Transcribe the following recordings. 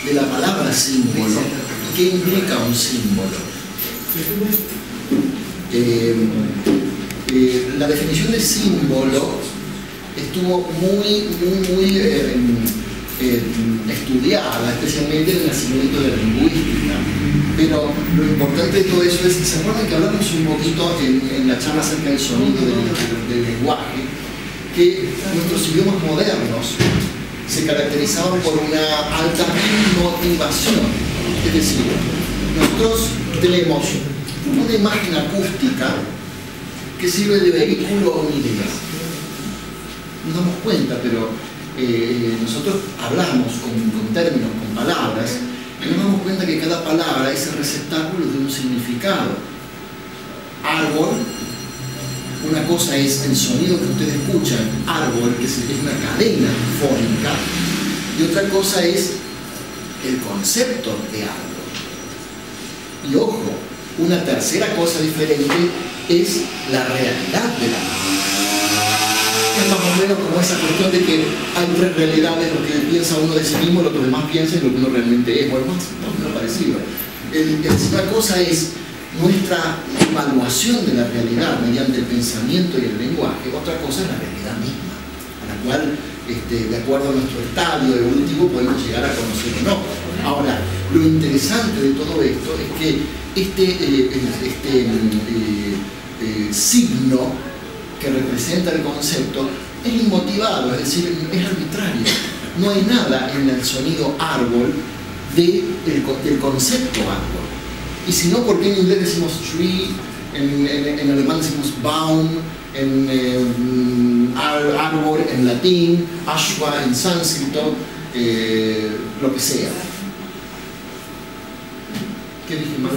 de la palabra símbolo y qué implica un símbolo. La definición de símbolo estuvo muy estudiada, especialmente en el nacimiento de la lingüística. Pero lo importante de todo eso es, ¿se acuerdan que hablamos un poquito en la charla acerca del sonido del lenguaje? Que nuestros idiomas modernos se caracterizaban por una alta motivación. Es decir, nosotros tenemos una imagen acústica que sirve de vehículo a una idea. Nos damos cuenta, pero nosotros hablamos con términos, con palabras, y nos damos cuenta que cada palabra es el receptáculo de un significado. Árbol, una cosa es el sonido que ustedes escuchan, árbol, que es una cadena fónica, y otra cosa es el concepto de árbol. Y ojo, una tercera cosa diferente es la realidad de la palabra. Es más o menos como esa cuestión de que hay tres realidades: lo que piensa uno de sí mismo, lo que los demás piensan y lo que uno realmente es. Bueno, más o menos parecido. La cosa es nuestra evaluación de la realidad mediante el pensamiento y el lenguaje. Otra cosa es la realidad misma, a la cual, de acuerdo a nuestro estadio evolutivo, podemos llegar a conocer o no. Ahora, lo interesante de todo esto es que signo que representa el concepto es inmotivado, es decir, es arbitrario. No hay nada en el sonido árbol del concepto árbol. Y si no, ¿por qué en inglés decimos tree, en alemán decimos Baum, en árbol en latín, ashwa en sánscrito, lo que sea? ¿Qué dije mal?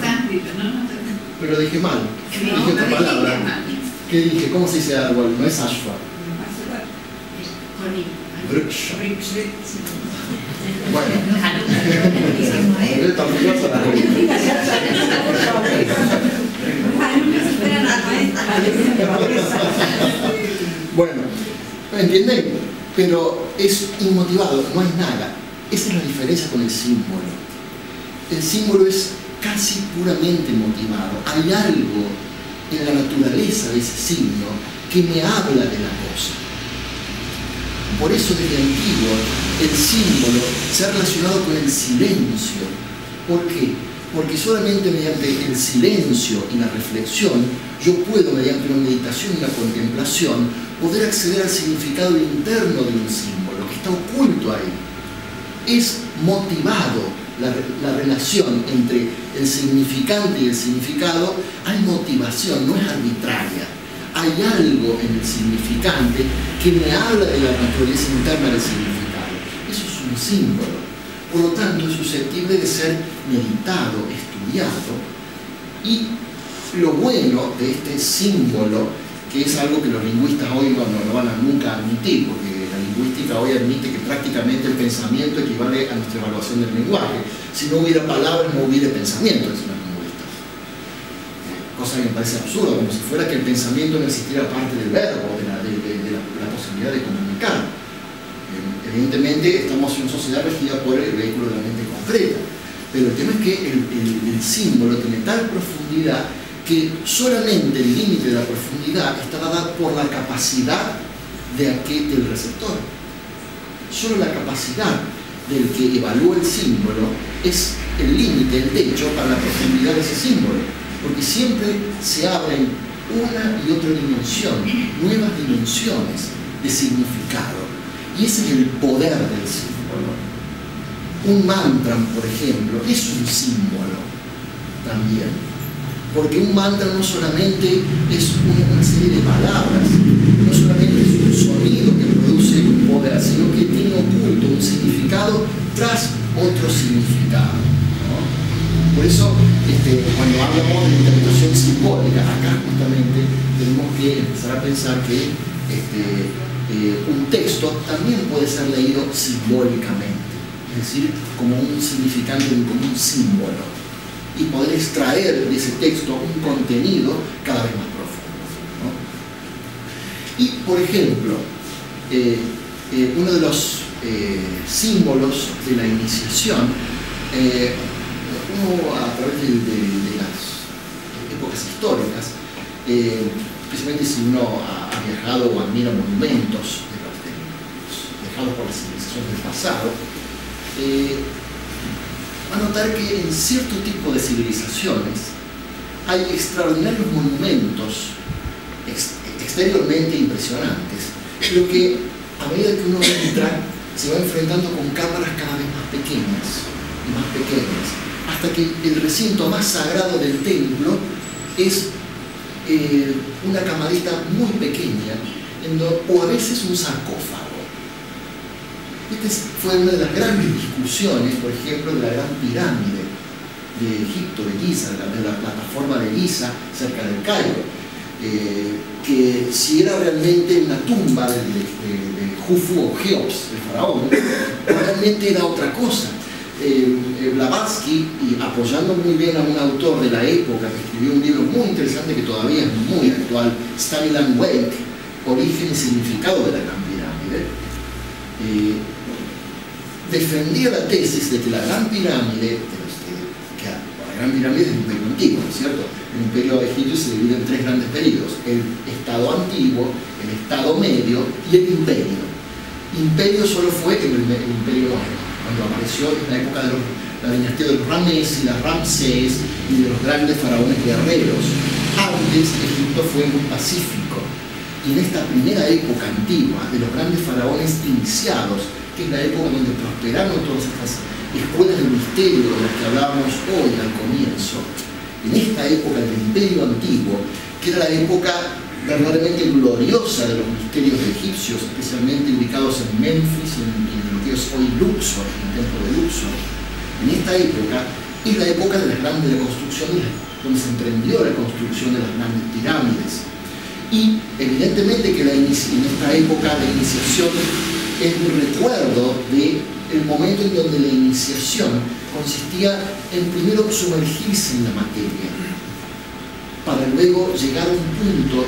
Pero dije mal. Dije otra palabra. ¿Qué dije? ¿Cómo se dice árbol? No es ashwa. Bruch. Bueno. Bueno, ¿me entienden? Pero es inmotivado, no hay nada. Esa es la diferencia con el símbolo. El símbolo es casi puramente motivado. Hay algo en la naturaleza de ese signo que me habla de la cosa. Por eso desde antiguo el símbolo se ha relacionado con el silencio. ¿Por qué? Porque solamente mediante el silencio y la reflexión yo puedo, mediante una meditación y una contemplación, poder acceder al significado interno de un símbolo que está oculto ahí. Es motivado la relación entre el significante y el significado. Hay motivación, no es arbitraria. Hay algo en el significante que me habla de la naturaleza interna del significado. Eso es un símbolo. Por lo tanto, es susceptible de ser meditado, estudiado. Y lo bueno de este símbolo, que es algo que los lingüistas hoy no van a nunca admitir, porque la lingüística hoy admite que prácticamente el pensamiento equivale a nuestra evaluación del lenguaje. Si no hubiera palabras, no hubiera pensamiento, dicen los lingüistas. Cosa que me parece absurda, como si fuera que el pensamiento no existiera parte del verbo, de la posibilidad de comunicar. Evidentemente estamos en una sociedad regida por el vehículo de la mente concreta, pero el tema es que el símbolo tiene tal profundidad que solamente el límite de la profundidad está dada por la capacidad del receptor. Solo la capacidad del que evalúa el símbolo es el límite, el techo para la profundidad de ese símbolo, porque siempre se abren una y otra dimensión, nuevas dimensiones de significado, y ese es el poder del símbolo. Un mantra, por ejemplo, es un símbolo también, porque un mantra no solamente es una serie de palabras, no solamente es un sonido que produce un poder, sino que tiene oculto un significado tras otro significado, ¿no? Por eso, cuando hablamos de interpretación simbólica, acá justamente tenemos que empezar a pensar que un texto también puede ser leído simbólicamente, es decir, como un significante, como un símbolo, y poder extraer de ese texto un contenido cada vez más profundo, ¿no? Y, por ejemplo, uno de los símbolos de la iniciación uno a través de las épocas históricas, especialmente si uno ha viajado o admira monumentos dejados por las civilizaciones del pasado, va a notar que en cierto tipo de civilizaciones hay extraordinarios monumentos exteriormente impresionantes, pero que a medida que uno entra se va enfrentando con cámaras cada vez más pequeñas y más pequeñas, hasta que el recinto más sagrado del templo es una camarita muy pequeña, o a veces un sarcófago. Esta fue una de las grandes discusiones, por ejemplo, de la Gran Pirámide de Egipto, de Giza, de la plataforma de Giza cerca del Cairo, que si era realmente una tumba de Jufu o Cheops, el faraón, realmente era otra cosa. Blavatsky, y apoyando muy bien a un autor de la época que escribió un libro muy interesante que todavía es muy actual, Stanislav Wake, Origen y significado de la Gran Pirámide, defendía la tesis de que la Gran Pirámide, la Gran Pirámide es un imperio antiguo, ¿no es cierto? El imperio egipcio se divide en tres grandes periodos: el Estado antiguo, el Estado medio y el imperio. Imperio solo fue el imperio nuevo, cuando apareció en la época de la dinastía de los Ramés y las Ramsés y de los grandes faraones guerreros. Antes Egipto fue muy pacífico, y en esta primera época antigua de los grandes faraones iniciados, que es la época donde prosperaron todas estas escuelas del misterio de las que hablábamos hoy al comienzo, en esta época del imperio antiguo, que era la época verdaderamente gloriosa de los misterios egipcios, especialmente ubicados en Memphis, en lo que es hoy Luxor, en el templo de Luxor. En esta época es la época de la construcción, donde se emprendió la construcción de las grandes pirámides. Y evidentemente que en esta época la iniciación es un recuerdo del momento en donde la iniciación consistía en primero sumergirse en la materia, para luego llegar a un punto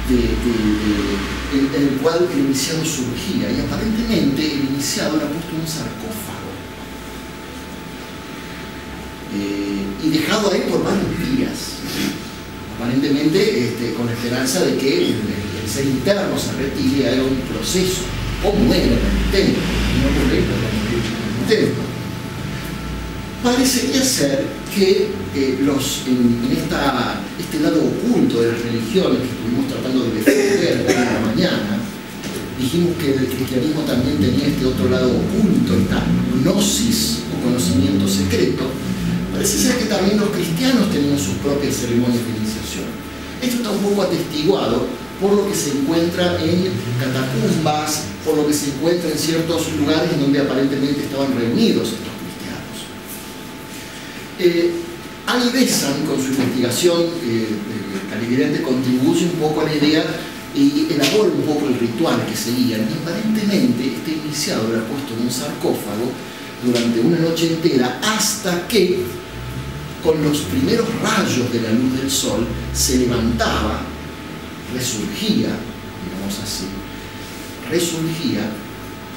en el cual el iniciado surgía, y aparentemente el iniciado era puesto en un sarcófago y dejado ahí por varios días, aparentemente con la esperanza de que el ser interno se retire, haga un proceso o muera en el intento, no ocurre en el intento. Parecería ser que en este lado oculto de las religiones que estuvimos tratando de defender hoy en la mañana, dijimos que el cristianismo también tenía este otro lado oculto, esta gnosis o conocimiento secreto. Parece ser que también los cristianos tenían sus propias ceremonias de iniciación. Esto está un poco atestiguado por lo que se encuentra en catacumbas, por lo que se encuentra en ciertos lugares en donde aparentemente estaban reunidos estos cristianos. Ali Besant, con su investigación clarividente, contribuye un poco a la idea y elabora un poco el ritual que seguían. Y aparentemente este iniciado era puesto en un sarcófago durante una noche entera, hasta que con los primeros rayos de la luz del sol se levantaba, resurgía, digamos así,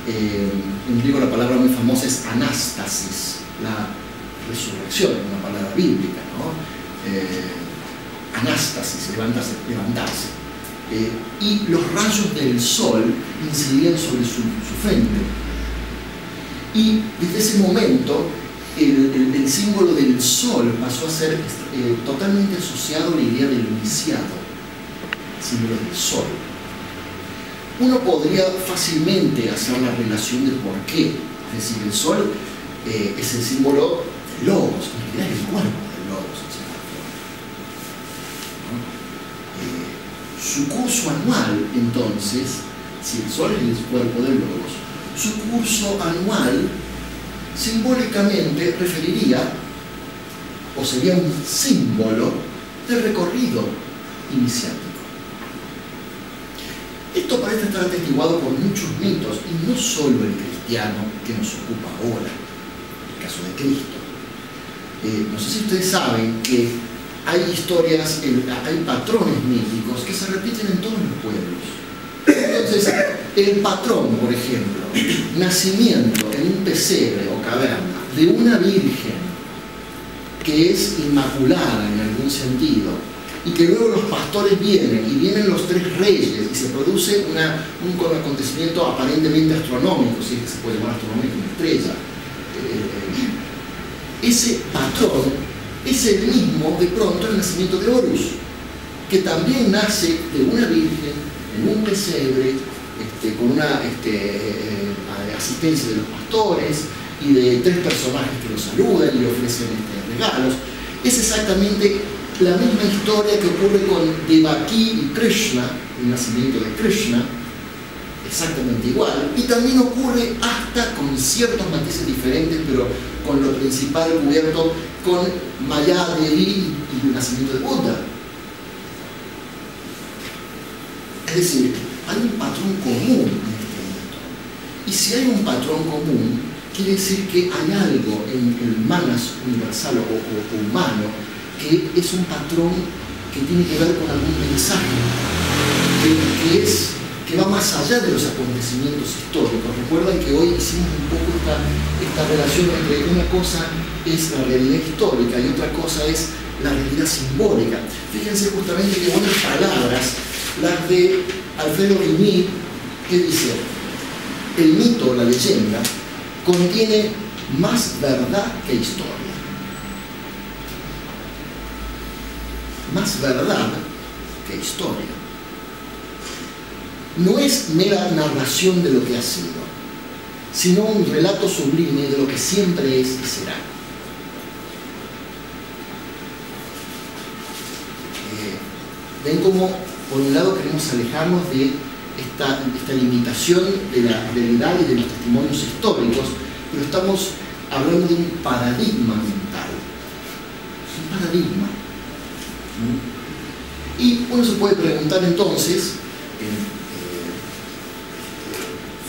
en griego la palabra muy famosa es anástasis, la resurrección, una palabra bíblica, ¿no? Anástasis, levantarse. Y los rayos del sol incidían sobre su frente. Y desde ese momento el símbolo del sol pasó a ser totalmente asociado a la idea del iniciado, símbolo del sol. Uno podría fácilmente hacer la relación de por qué, es decir, el sol es el símbolo del logos, en realidad es el cuerpo del logos, ¿no? Su curso anual, entonces, si el sol es el cuerpo del logos, su curso anual simbólicamente referiría, o sería un símbolo del recorrido iniciático. Esto parece estar atestiguado por muchos mitos, y no solo el cristiano que nos ocupa ahora, el caso de Cristo. No sé si ustedes saben que hay historias, hay patrones míticos que se repiten en todos los pueblos. Entonces, el patrón, por ejemplo, nacimiento en un pesebre o caverna, de una virgen que es inmaculada en algún sentido, y que luego los pastores vienen, y vienen los tres reyes, y se produce un acontecimiento aparentemente astronómico, si es que se puede llamar astronómico una estrella. Ese patrón es el mismo, de pronto, el nacimiento de Horus, que también nace de una virgen, en un pesebre, con una asistencia de los pastores, y de tres personajes que lo saludan y le ofrecen regalos. Es exactamente la misma historia que ocurre con Devaki y Krishna, el nacimiento de Krishna, exactamente igual, y también ocurre hasta con ciertos matices diferentes, pero con lo principal cubierto con Maya Devi y el nacimiento de Buda. Es decir, hay un patrón común en este mito. Y si hay un patrón común, quiere decir que hay algo en el manas universal o humano que es un patrón que tiene que ver con algún mensaje, que va más allá de los acontecimientos históricos. Recuerdan que hoy hicimos un poco esta relación entre una cosa es la realidad histórica y otra cosa es la realidad simbólica. Fíjense justamente que buenas palabras, las de Alfredo Rimini, que dice: el mito, la leyenda, contiene más verdad que historia. Más verdad que historia. No es mera narración de lo que ha sido, sino un relato sublime de lo que siempre es y será. Ven cómo, por un lado, queremos alejarnos de esta limitación de la realidad y de los testimonios históricos, pero estamos hablando de un paradigma mental. Un paradigma. Y uno se puede preguntar entonces,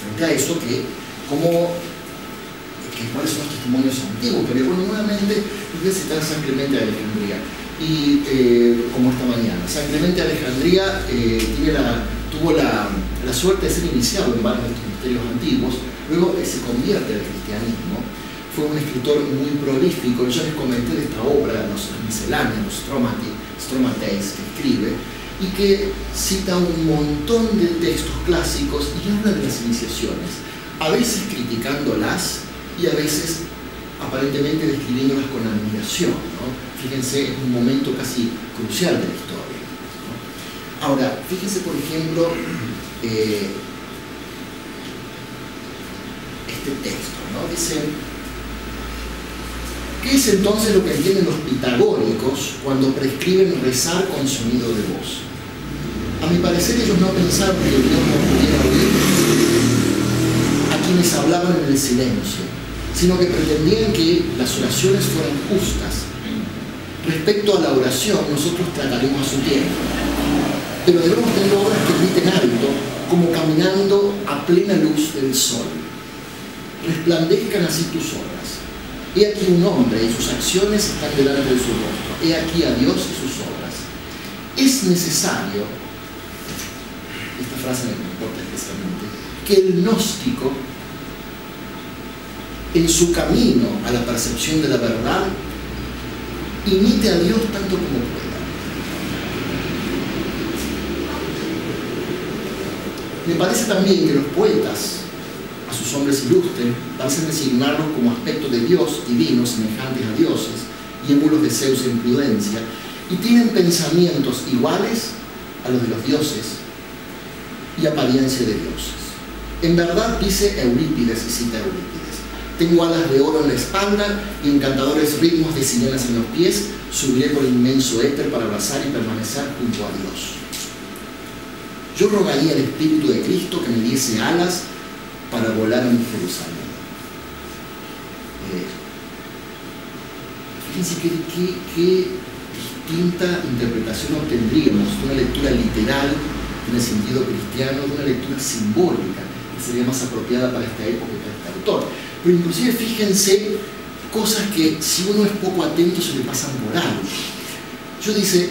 frente a eso, cuáles son los testimonios antiguos. Pero bueno, nuevamente les voy a citar a San Clemente de Alejandría, y como esta mañana. San Clemente de Alejandría tuvo la suerte de ser iniciado en varios de estos misterios antiguos, luego se convierte al cristianismo. Fue un escritor muy prolífico. Yo les comenté de esta obra, los misceláneos, los Stromates, que escribe, y que cita un montón de textos clásicos y habla de las iniciaciones, a veces criticándolas y a veces aparentemente describiéndolas con admiración, ¿no? Fíjense, es un momento casi crucial de la historia, ¿no? Ahora, fíjense por ejemplo este texto, ¿no? Dice: ¿qué es entonces lo que entienden los pitagóricos cuando prescriben rezar con sonido de voz? A mi parecer, ellos no pensaron que Dios no pudiera oír a quienes hablaban en el silencio, sino que pretendían que las oraciones fueran justas. Respecto a la oración, nosotros trataremos a su tiempo, pero debemos tener obras que griten alto, como caminando a plena luz del sol. Resplandezcan así tus obras. He aquí un hombre y sus acciones están delante de su rostro. He aquí a Dios y sus obras. Es necesario, esta frase me importa especialmente, que el gnóstico, en su camino a la percepción de la verdad, imite a Dios tanto como pueda. Me parece también que los poetas, a sus hombres ilustres, parecen designarlos como aspectos de Dios divinos semejantes a dioses y émulos de Zeus en prudencia, y tienen pensamientos iguales a los de los dioses y apariencia de dioses. En verdad, dice Eurípides, y cita Eurípides: tengo alas de oro en la espalda y encantadores ritmos de sirenas en los pies, subiré por inmenso éter para abrazar y permanecer junto a Dios. Yo rogaría al Espíritu de Cristo que me diese alas para volar a mi Jerusalén. Fíjense qué distinta interpretación obtendríamos de una lectura literal en el sentido cristiano, de una lectura simbólica, que sería más apropiada para esta época y para este autor. Pero inclusive fíjense cosas que, si uno es poco atento, se le pasan por alto. Dice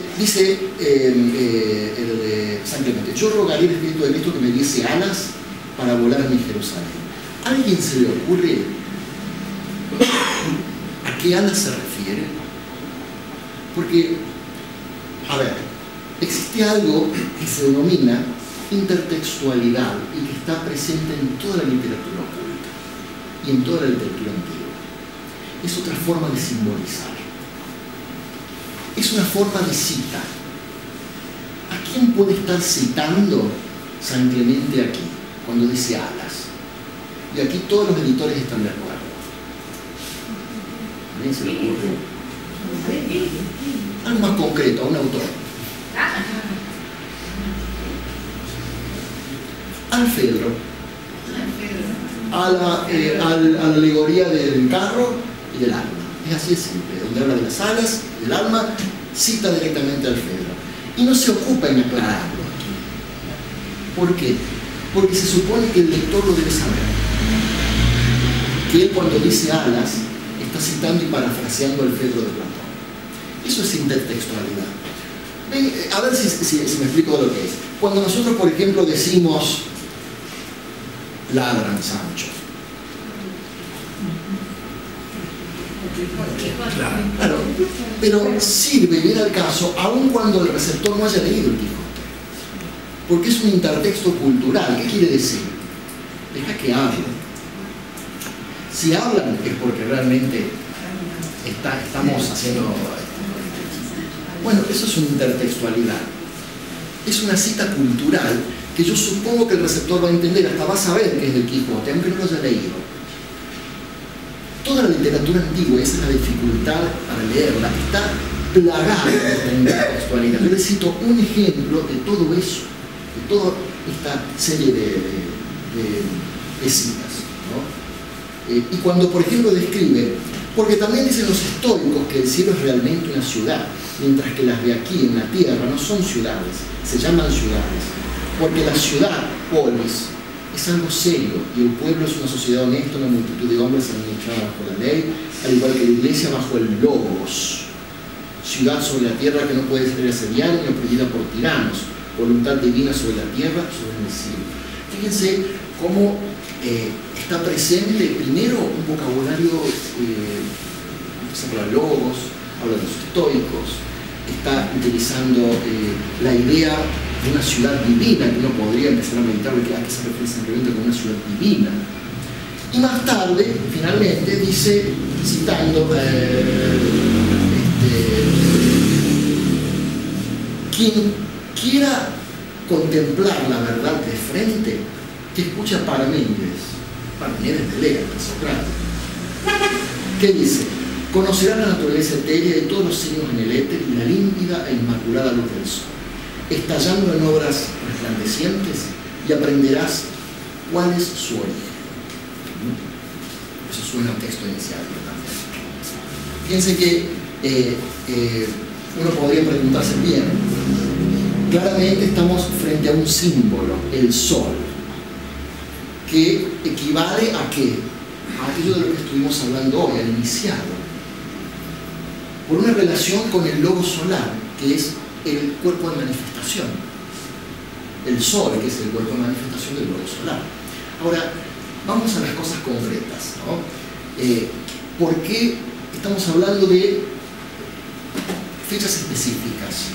San Clemente: yo rogaría al Espíritu de Cristo que me diese alas para volar a mi Jerusalén. ¿A alguien se le ocurre qué alas se refiere? Porque, a ver, existe algo que se denomina intertextualidad y que está presente en toda la literatura oculta y en toda la literatura antigua. Es otra forma de simbolizar. Es una forma de cita. ¿A quién puede estar citando San Clemente aquí, cuando dice alas? Y aquí todos los editores están de acuerdo. ¿A quién se le ocurre? Algo más concreto, a un autor. Al Fedro, a la alegoría del carro y del alma. Es así de simple, donde habla de las alas, del alma, cita directamente al Fedro. Y no se ocupa en aclararlo aquí. ¿Por qué? Porque se supone que el lector lo debe saber. Que él, cuando dice alas, está citando y parafraseando al Fedro de Platón. Eso es intertextualidad. Ven, a ver si me explico de lo que es. Cuando nosotros, por ejemplo, decimos ladran, Sancho. Claro, pero sirve bien al caso aun cuando el receptor no haya leído el Quijote, porque es un intertexto cultural. ¿Qué quiere decir? Deja que hablen. Si hablan es porque realmente estamos haciendo... Bueno, eso es una intertextualidad. Es una cita cultural que yo supongo que el receptor va a entender, hasta va a saber que es del Quijote, aunque no lo haya leído. Toda la literatura antigua, esa es la dificultad para leerla, está plagada de esta intertextualidad. Yo les cito un ejemplo de todo eso, de toda esta serie de citas, ¿no? Y cuando, por ejemplo, describe, porque también dicen los estoicos que el cielo es realmente una ciudad, mientras que las de aquí en la tierra no son ciudades, se llaman ciudades, porque la ciudad, polis, es algo serio, y el pueblo es una sociedad honesta, una multitud de hombres administrados bajo la ley, al igual que la iglesia bajo el logos, ciudad sobre la tierra que no puede ser asediada ni oprimida por tiranos, voluntad divina sobre la tierra, sobre el cielo. Fíjense cómo está presente primero un vocabulario, se habla de logos, habla de los estoicos, está utilizando la idea de una ciudad divina, que uno podría empezar a meditar de a qué se refiere simplemente con una ciudad divina. Y más tarde, finalmente, dice, citando, quien quiera contemplar la verdad de frente, que escucha a Parménides de Léatas, Sócrates, que dice: conocerá la naturaleza etérea de todos los signos en el éter y la límpida e inmaculada luz del sol, estallando en obras resplandecientes, y aprenderás cuál es su origen. Eso suena a un texto inicial también. Fíjense que uno podría preguntarse, bien, claramente estamos frente a un símbolo, el sol, que equivale a ¿qué? A aquello de lo que estuvimos hablando hoy, al iniciado, por una relación con el logo solar, que es el cuerpo de manifestación. El sol, que es el cuerpo de manifestación del logo solar. Ahora, vamos a las cosas concretas, ¿no? ¿Por qué estamos hablando de fechas específicas?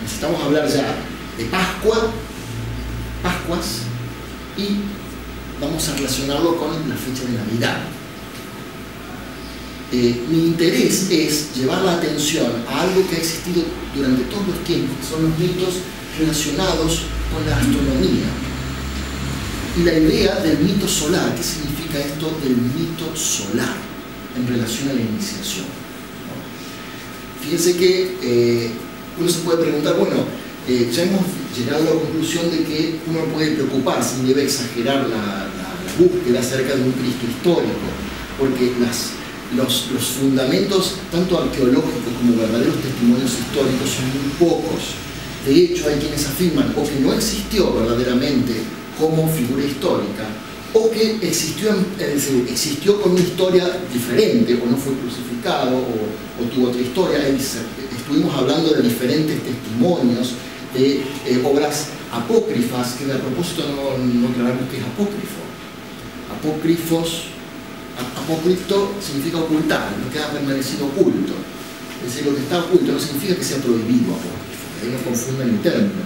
Necesitamos hablar ya de Pascuas, y vamos a relacionarlo con la fecha de Navidad. Mi interés es llevar la atención a algo que ha existido durante todos los tiempos, que son los mitos relacionados con la astronomía. Y la idea del mito solar, ¿qué significa esto del mito solar en relación a la iniciación? Fíjense que uno se puede preguntar, bueno, ya hemos llegado a la conclusión de que uno puede preocuparse y debe exagerar la búsqueda acerca de un Cristo histórico, porque los fundamentos, tanto arqueológicos como verdaderos testimonios históricos, son muy pocos. De hecho, hay quienes afirman o que no existió verdaderamente como figura histórica, o que existió con una historia diferente, o no fue crucificado, o tuvo otra historia. Estuvimos hablando de diferentes testimonios, de obras apócrifas, que a propósito no aclaramos qué es apócrifo. Apocripto significa ocultar, lo que ha permanecido oculto. Es decir, lo que está oculto no significa que sea prohibido apócrifo, ahí no confundan el término.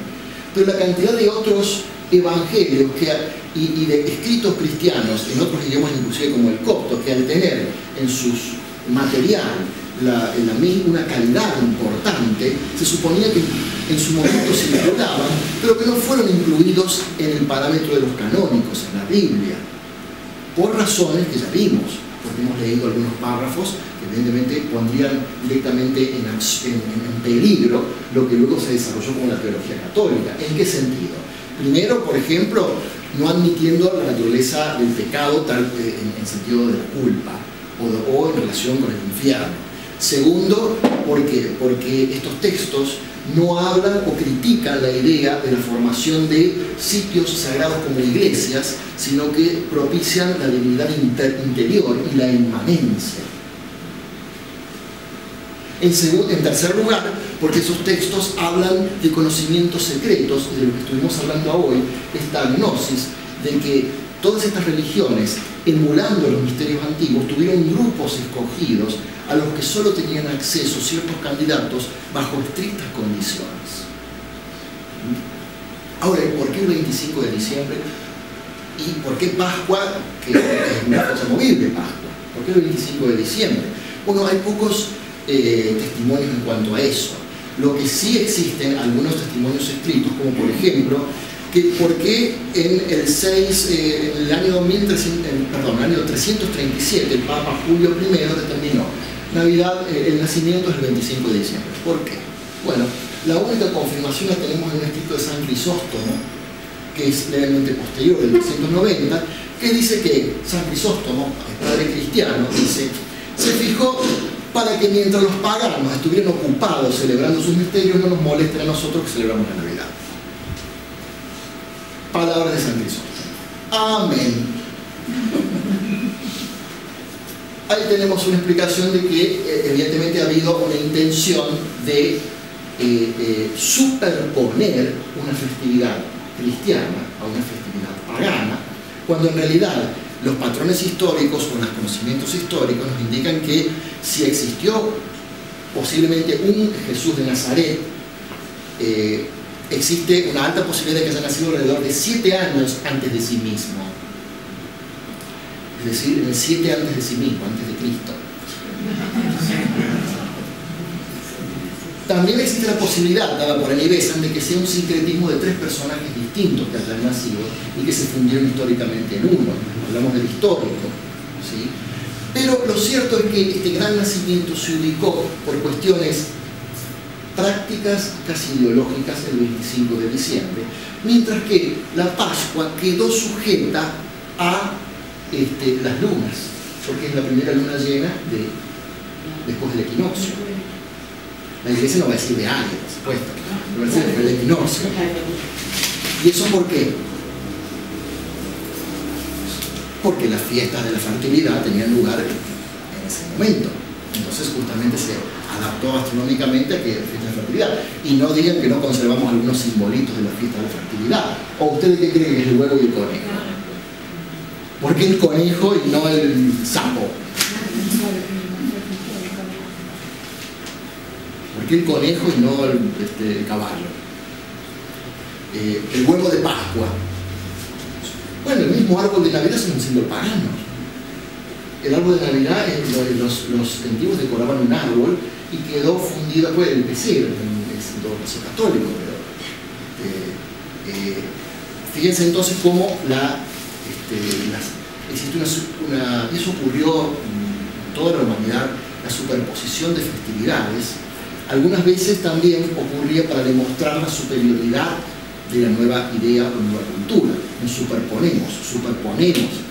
Pero la cantidad de otros evangelios y de escritos cristianos en otros idiomas, inclusive como el copto, que al tener en sus material una calidad importante, se suponía que en su momento se incluyaban, pero que no fueron incluidos en el parámetro de los canónicos, en la Biblia, por razones que ya vimos, porque hemos leído algunos párrafos que evidentemente pondrían directamente en peligro lo que luego se desarrolló como la teología católica. ¿En qué sentido? Primero, por ejemplo, no admitiendo la naturaleza del pecado tal en sentido de la culpa o en relación con el infierno. Segundo, porque estos textos no hablan o critican la idea de la formación de sitios sagrados como iglesias, sino que propician la divinidad interior y la inmanencia. En tercer lugar, porque esos textos hablan de conocimientos secretos, de lo que estuvimos hablando hoy, esta gnosis, de que todas estas religiones, emulando los misterios antiguos, tuvieron grupos escogidos a los que solo tenían acceso ciertos candidatos bajo estrictas condiciones. Ahora, ¿por qué el 25 de diciembre? ¿Y por qué Pascua, que es una cosa movible, Pascua? ¿Por qué el 25 de diciembre? Bueno, hay pocos testimonios en cuanto a eso. Lo que sí existen algunos testimonios escritos, como por ejemplo, que por qué en el año 337 el Papa Julio I determinó Navidad, el nacimiento es el 25 de diciembre. ¿Por qué? Bueno, la única confirmación la tenemos en un escrito de San Crisóstomo, que es levemente posterior, del 390, que dice que San Crisóstomo, el padre cristiano, dice, se fijó para que mientras los paganos estuvieran ocupados celebrando sus misterios, no nos molesten a nosotros que celebramos la Navidad. Palabras de San Crisóstomo. Amén. Ahí tenemos una explicación de que evidentemente ha habido una intención de superponer una festividad cristiana a una festividad pagana, cuando en realidad los patrones históricos o los conocimientos históricos nos indican que si existió posiblemente un Jesús de Nazaret, existe una alta posibilidad de que haya nacido alrededor de 7 años antes de sí mismo. Es decir, en el 7 antes de sí mismo, antes de Cristo. También existe la posibilidad, dada por Annie Besant, de que sea un sincretismo de 3 personajes distintos que hayan nacido y que se fundieron históricamente en uno. Hablamos del histórico, ¿sí? Pero lo cierto es que este gran nacimiento se ubicó por cuestiones prácticas casi ideológicas el 25 de diciembre, mientras que la Pascua quedó sujeta a las lunas, porque es la primera luna llena después del equinoccio. La iglesia no va a decir de año, por supuesto, pero va a decir después del equinoccio. ¿Y eso por qué? Porque las fiestas de la fertilidad tenían lugar en ese momento. Entonces justamente se adaptó astronómicamente a que fiesta de fertilidad. Y no digan que no conservamos algunos simbolitos de la fiesta de la fertilidad. ¿O ustedes qué creen que es el huevo y el conejo? ¿Por qué el conejo y no el sapo? ¿Por qué el conejo y no el caballo? El huevo de Pascua. Bueno, el mismo árbol de Navidad es un símbolo pagano. El árbol de Navidad, los antiguos decoraban un árbol y quedó fundido después del pesebre, en todo caso católico. Pero, fíjense entonces cómo existe y eso ocurrió en toda la humanidad, la superposición de festividades. Algunas veces también ocurría para demostrar la superioridad de la nueva idea o nueva cultura. Nos superponemos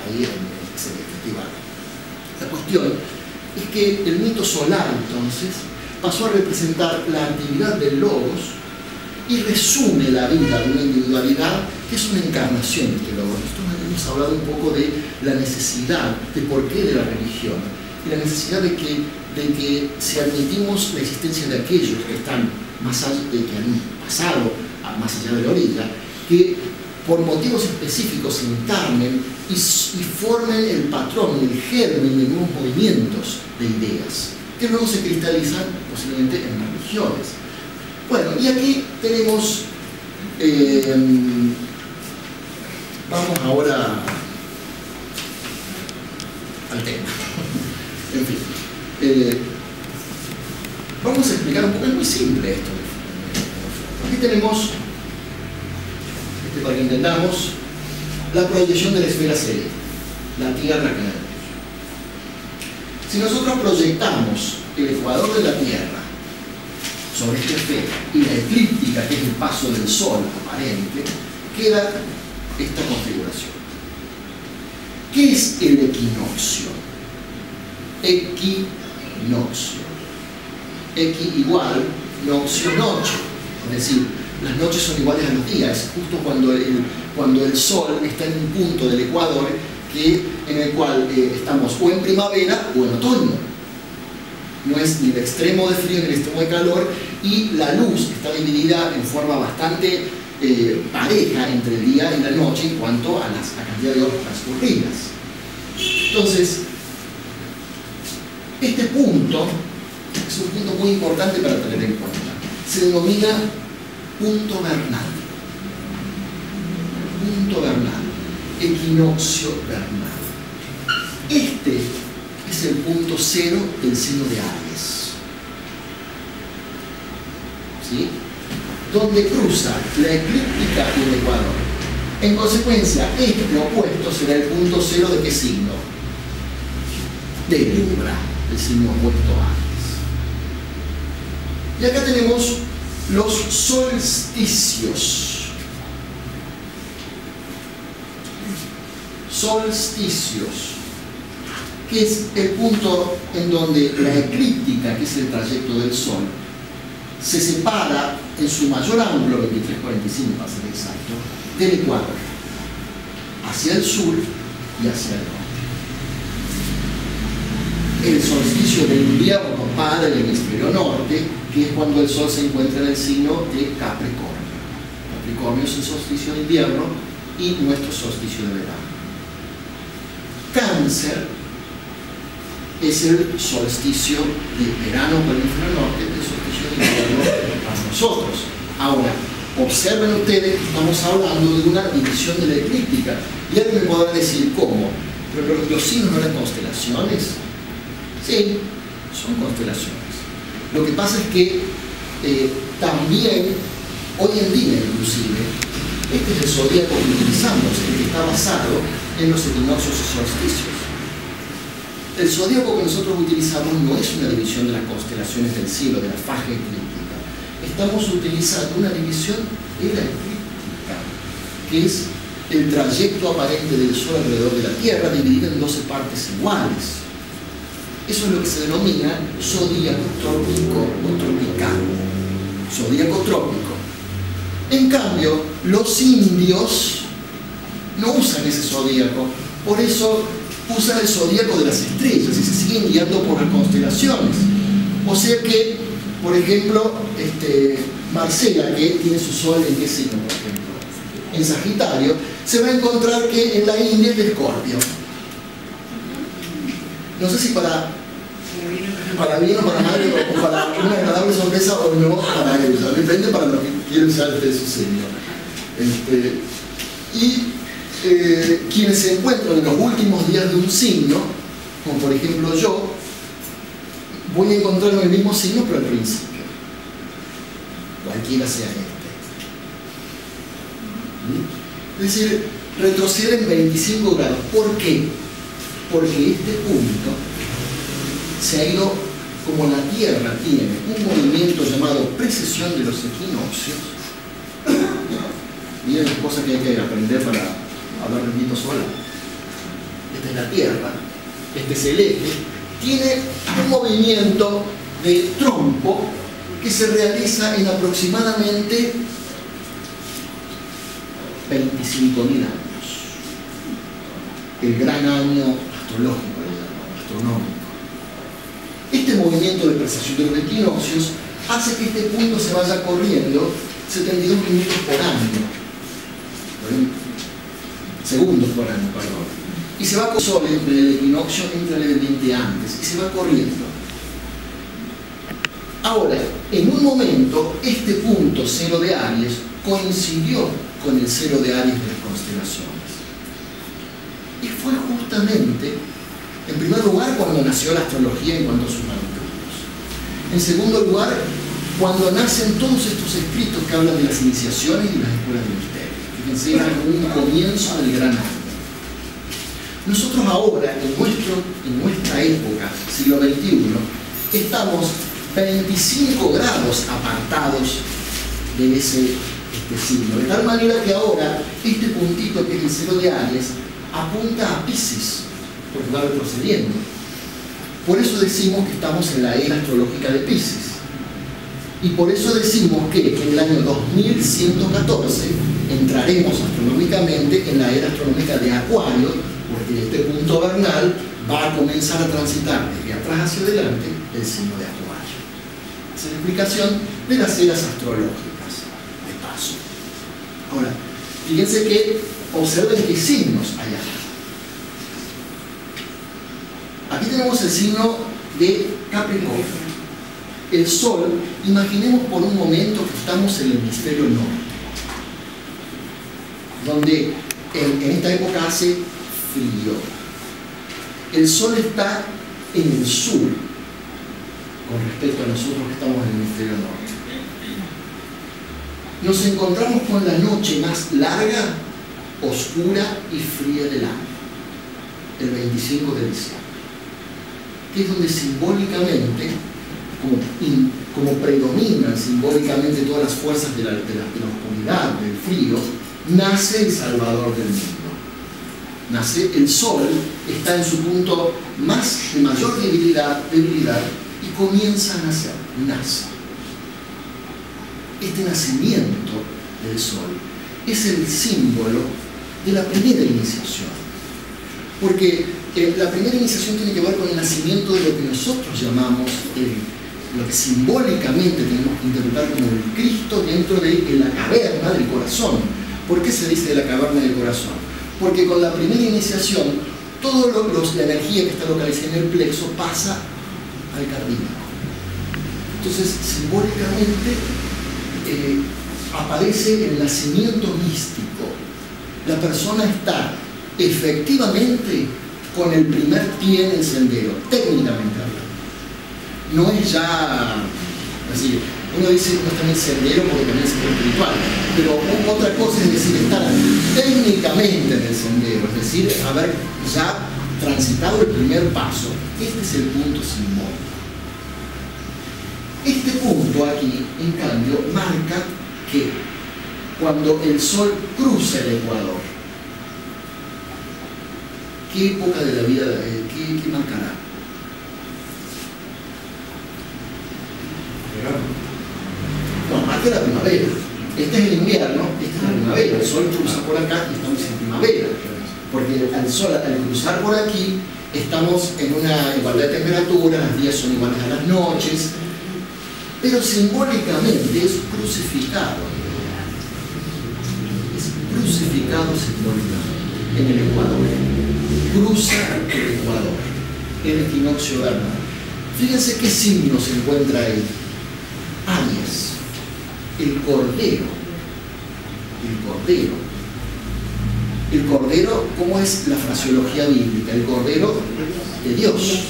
ahí en ese festival. La cuestión es que el mito solar entonces pasó a representar la actividad del logos y resume la vida de una individualidad que es una encarnación de este logos. Nosotros hemos hablado un poco de la necesidad, de por qué de la religión, y la necesidad de que si admitimos la existencia de aquellos que están más allá, que han pasado más allá de la orilla, que por motivos específicos se encarnen y formen el patrón, el germen de nuevos movimientos de ideas, que luego se cristalizan posiblemente en las religiones. Bueno, y aquí tenemos, vamos ahora al tema. En fin, vamos a explicar un poco, es muy simple esto. Aquí tenemos, para que entendamos, la proyección de la esfera celeste, la Tierra que la vemos. Si nosotros proyectamos el ecuador de la Tierra sobre esta esfera y la eclíptica, que es el paso del Sol aparente, queda esta configuración. ¿Qué es el equinoccio? Equinoccio. Equi igual, noccio, noche. Es decir, las noches son iguales a los días, justo cuando el Sol está en un punto del ecuador en el cual estamos o en primavera o en otoño. No es ni el extremo de frío ni el extremo de calor, y la luz está dividida en forma bastante pareja entre el día y la noche en cuanto a la cantidad de horas transcurridas. Entonces, este punto es un punto muy importante para tener en cuenta. Se denomina punto vernal. Punto vernal. Equinoccio vernal. Este es el punto cero del signo de Aries. ¿Sí? Donde cruza la eclíptica y el ecuador. En consecuencia, este opuesto será el punto cero ¿de qué signo? De Libra, el signo opuesto a Aries. Y acá tenemos los solsticios. Solsticios, que es el punto en donde la eclíptica, que es el trayecto del Sol, se separa en su mayor ángulo, 23,45 para ser exacto, del ecuador, hacia el sur y hacia el norte. El solsticio del invierno para el hemisferio norte, que es cuando el Sol se encuentra en el signo de Capricornio. Capricornio es el solsticio de invierno y nuestro solsticio de verano. Cáncer es el solsticio de verano para el hemisferio norte, el solsticio de invierno para nosotros. Ahora, observen ustedes que estamos hablando de una división de la eclíptica. Y alguien me podrá decir, ¿cómo? ¿Pero los signos no eran constelaciones? Sí, son constelaciones. Lo que pasa es que también, hoy en día inclusive, este es el zodíaco que utilizamos, el que está basado en los equinoccios y solsticios. El zodíaco que nosotros utilizamos no es una división de las constelaciones del cielo, de la faja eclíptica. Estamos utilizando una división de la eclíptica, que es el trayecto aparente del Sol alrededor de la Tierra, dividido en 12 partes iguales. Eso es lo que se denomina zodíaco trópico o tropical. Zodíaco trópico. En cambio, los indios no usan ese zodíaco, por eso usan el zodíaco de las estrellas y se siguen guiando por las constelaciones. O sea que, por ejemplo, Marcela, que tiene su sol en qué signo, por ejemplo, en Sagitario, se va a encontrar que en la India es de Escorpio. No sé si para bien o para mal, o para una agradable sorpresa o no para ella, depende para lo que quieren saber de su signo. Quienes se encuentran en los últimos días de un signo, como por ejemplo yo, voy a encontrar el mismo signo pero al principio, cualquiera sea Es decir, retroceden 25 grados. ¿Por qué? Porque este punto se ha ido, como la Tierra tiene un movimiento llamado precesión de los equinoccios. Miren las cosas que hay que aprender para hablar de viento solar. Esta es la Tierra, este es el eje, tiene un movimiento de trompo que se realiza en aproximadamente 25.000 años. El gran año astrológico, astronómico. Este movimiento de precesión de los equinoccios hace que este punto se vaya corriendo 72 minutos por año. segundos por año, perdón. Y se va con el sol entre el equinoccio, entra levemente antes, y se va corriendo. Ahora, en un momento, este punto cero de Aries coincidió con el cero de Aries de las constelaciones. Y fue justamente, en primer lugar, cuando nació la astrología en cuanto a sus manuscritos. En segundo lugar, cuando nacen todos estos escritos que hablan de las iniciaciones y las escuelas de misterio. Fíjense, era como un comienzo del gran año. Nosotros ahora, en nuestra época, siglo XXI, estamos 25 grados apartados de este signo. De tal manera que ahora, este puntito que es el cero de Aries, apunta a Piscis, porque va retrocediendo. Por eso decimos que estamos en la era astrológica de Piscis. Y por eso decimos que en el año 2114 entraremos astronómicamente en la era astronómica de Acuario, porque este punto vernal va a comenzar a transitar desde atrás hacia adelante el signo de Acuario. Esa es la explicación de las eras astrológicas, de paso. Ahora, fíjense que observen qué signos hay acá. Aquí tenemos el signo de Capricornio. El Sol, imaginemos por un momento que estamos en el hemisferio norte, donde en esta época hace frío. El Sol está en el sur con respecto a nosotros que estamos en el hemisferio norte. Nos encontramos con la noche más larga, oscura y fría del año, el 25 de diciembre, que es donde simbólicamente, como predominan simbólicamente todas las fuerzas de la oscuridad, del frío, nace el Salvador del mundo. Nace el Sol, está en su punto de mayor debilidad y comienza a nacer, nace. Este nacimiento del Sol es el símbolo de la primera iniciación, porque la primera iniciación tiene que ver con el nacimiento de lo que nosotros llamamos lo que simbólicamente tenemos que interpretar como el Cristo dentro de la caverna del corazón. ¿Por qué se dice de la caverna del corazón? Porque con la primera iniciación, toda la energía que está localizada en el plexo pasa al cardíaco. Entonces, simbólicamente, aparece el nacimiento místico. La persona está efectivamente con el primer pie en el sendero, técnicamente hablando. No es ya así, uno dice no está en el sendero porque también es espiritual, pero otra cosa es decir estar técnicamente en el sendero, es decir, haber ya transitado el primer paso. Este es el punto simbólico. Este punto aquí, en cambio, marca que cuando el Sol cruza el Ecuador, ¿qué época de la vida, qué marcará? No, marca la primavera. Este es el invierno, esta es la primavera. El Sol cruza por acá y estamos en primavera. Porque al Sol, al cruzar por aquí, estamos en una igualdad de temperatura, los días son iguales a las noches, pero simbólicamente es crucificado. Es crucificado simbólicamente en el Ecuador. Cruza el Ecuador, el equinoccio vernal. Fíjense qué signo se encuentra ahí. Aries, el Cordero. El Cordero, ¿cómo es la fraseología bíblica? El Cordero de Dios.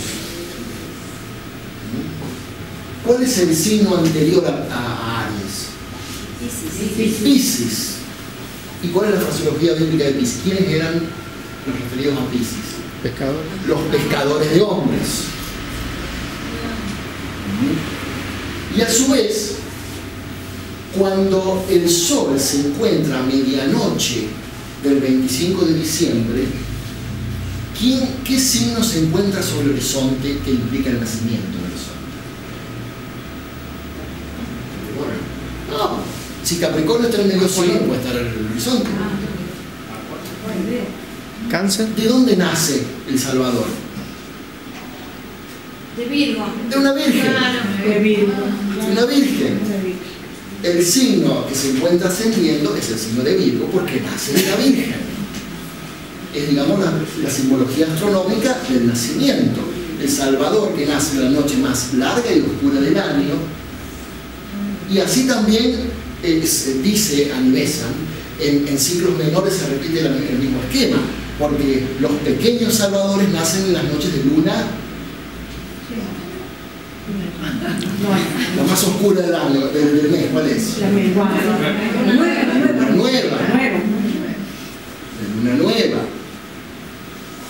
¿Cuál es el signo anterior a Aries? Piscis. ¿Y cuál es la fraseología bíblica de Piscis? ¿Quiénes eran los referidos a Piscis? Pescadores. Los pescadores de hombres. Y a su vez, cuando el Sol se encuentra a medianoche del 25 de diciembre, ¿qué signo se encuentra sobre el horizonte que implica el nacimiento del Sol? No, si Capricornio está en el medio signo, puede estar en el horizonte. Cáncer. ¿De dónde nace el Salvador? De Virgo. De una virgen. De Virgo. De una virgen. El signo que se encuentra ascendiendo es el signo de Virgo porque nace de la Virgen. es, digamos, la simbología astronómica del nacimiento. El Salvador, que nace en la noche más larga y oscura del año. Y así también dice Animesan, en ciclos menores se repite el mismo esquema, porque los pequeños salvadores nacen en las noches de luna, la más oscura del año, del mes. ¿Cuál es? La luna nueva.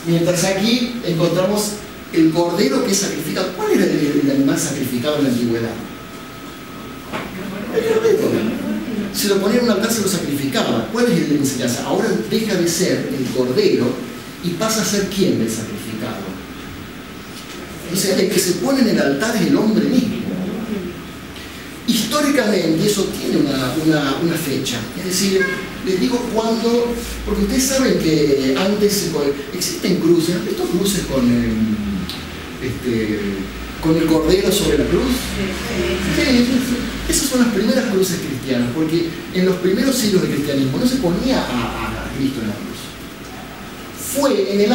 Mientras aquí encontramos el cordero que es sacrificado. ¿Cuál era el animal sacrificado en la antigüedad? El cordero. Se lo ponía en un altar, se lo sacrificaba. ¿Cuál es la enseñanza? Ahora deja de ser el cordero y pasa a ser ¿quién el sacrificado? O sea, el que se pone en el altar es el hombre mismo. Históricamente eso tiene una fecha. Es decir, les digo cuándo, porque ustedes saben que antes existen cruces. ¿Han visto cruces con el cordero sobre la cruz? Sí, esas son las primeras cruces cristianas, porque en los primeros siglos del cristianismo no se ponía a Cristo en la cruz. Fue en el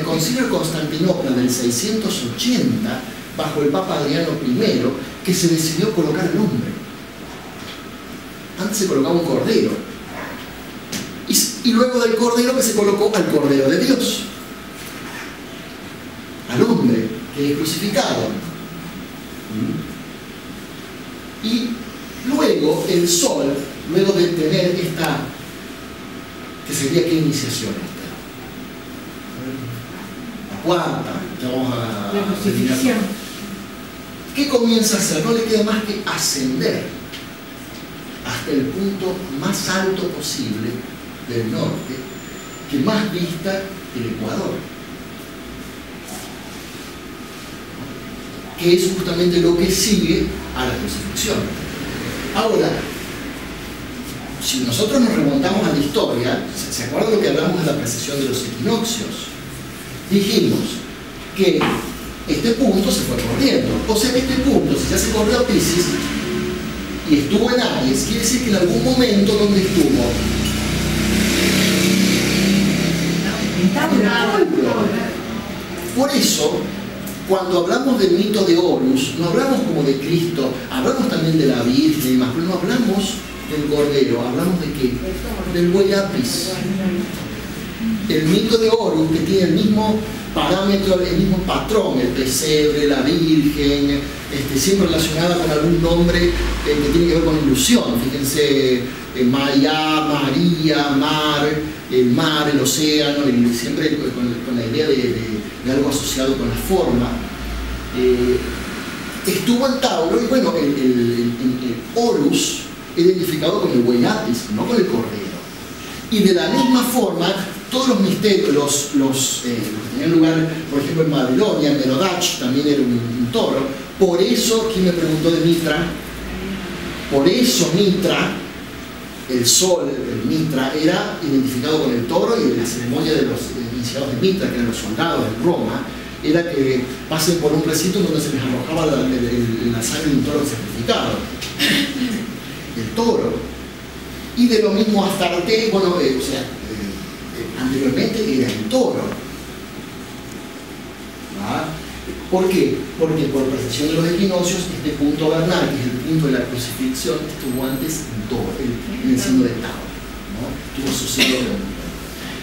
concilio de Constantinopla del 680, bajo el Papa Adriano I, que se decidió colocar al hombre. Antes se colocaba un cordero. Y luego del cordero que se colocó al Cordero de Dios. Al hombre que es crucificado. Y luego el sol, luego de tener esta, que sería qué iniciación esta. La cuarta, ya vamos a la crucifixión. ¿Qué comienza a hacer? No le queda más que ascender hasta el punto más alto posible del norte, que más dista del Ecuador, que es justamente lo que sigue a la crucifixión. Ahora, si nosotros nos remontamos a la historia, ¿se acuerdan lo que hablamos de la precesión de los equinoccios? Dijimos que este punto se fue corriendo. O sea que este punto, si ya se corrió a Piscis y estuvo en Aries, quiere decir que en algún momento donde estuvo en Tauro. Por eso, cuando hablamos del mito de Horus, no hablamos como de Cristo, hablamos también de la Virgen y demás, pero no hablamos del Cordero, hablamos de qué? Del buey Apis. El mito de Horus, que tiene el mismo parámetro, el mismo patrón, el pesebre, la Virgen, siempre relacionada con algún nombre que tiene que ver con ilusión. Fíjense, María, mar, el océano, siempre con la idea de algo asociado con la forma. Estuvo en Tauro y bueno, el Horus es identificado con el buey Apis, no con el cordero. Y de la misma forma, todos los misterios, los que tenían lugar, por ejemplo, en Babilonia, en Merodach también era un toro. Por eso, ¿quién me preguntó de Mitra? Por eso Mitra, el sol, el Mitra, era identificado con el toro, y en la ceremonia de los iniciados de Mitra, que eran los soldados de Roma, era que pasen por un recinto donde se les arrojaba la sangre de un toro sacrificado. El toro. Y de lo mismo Astarte, bueno, anteriormente era el toro. ¿Ah? ¿Por qué? Porque por precesión de los equinoccios, este punto vernal, que es el punto de la crucifixión, estuvo antes en todo, en el signo de Tauro, ¿no? Tuvo su signo de Tauro.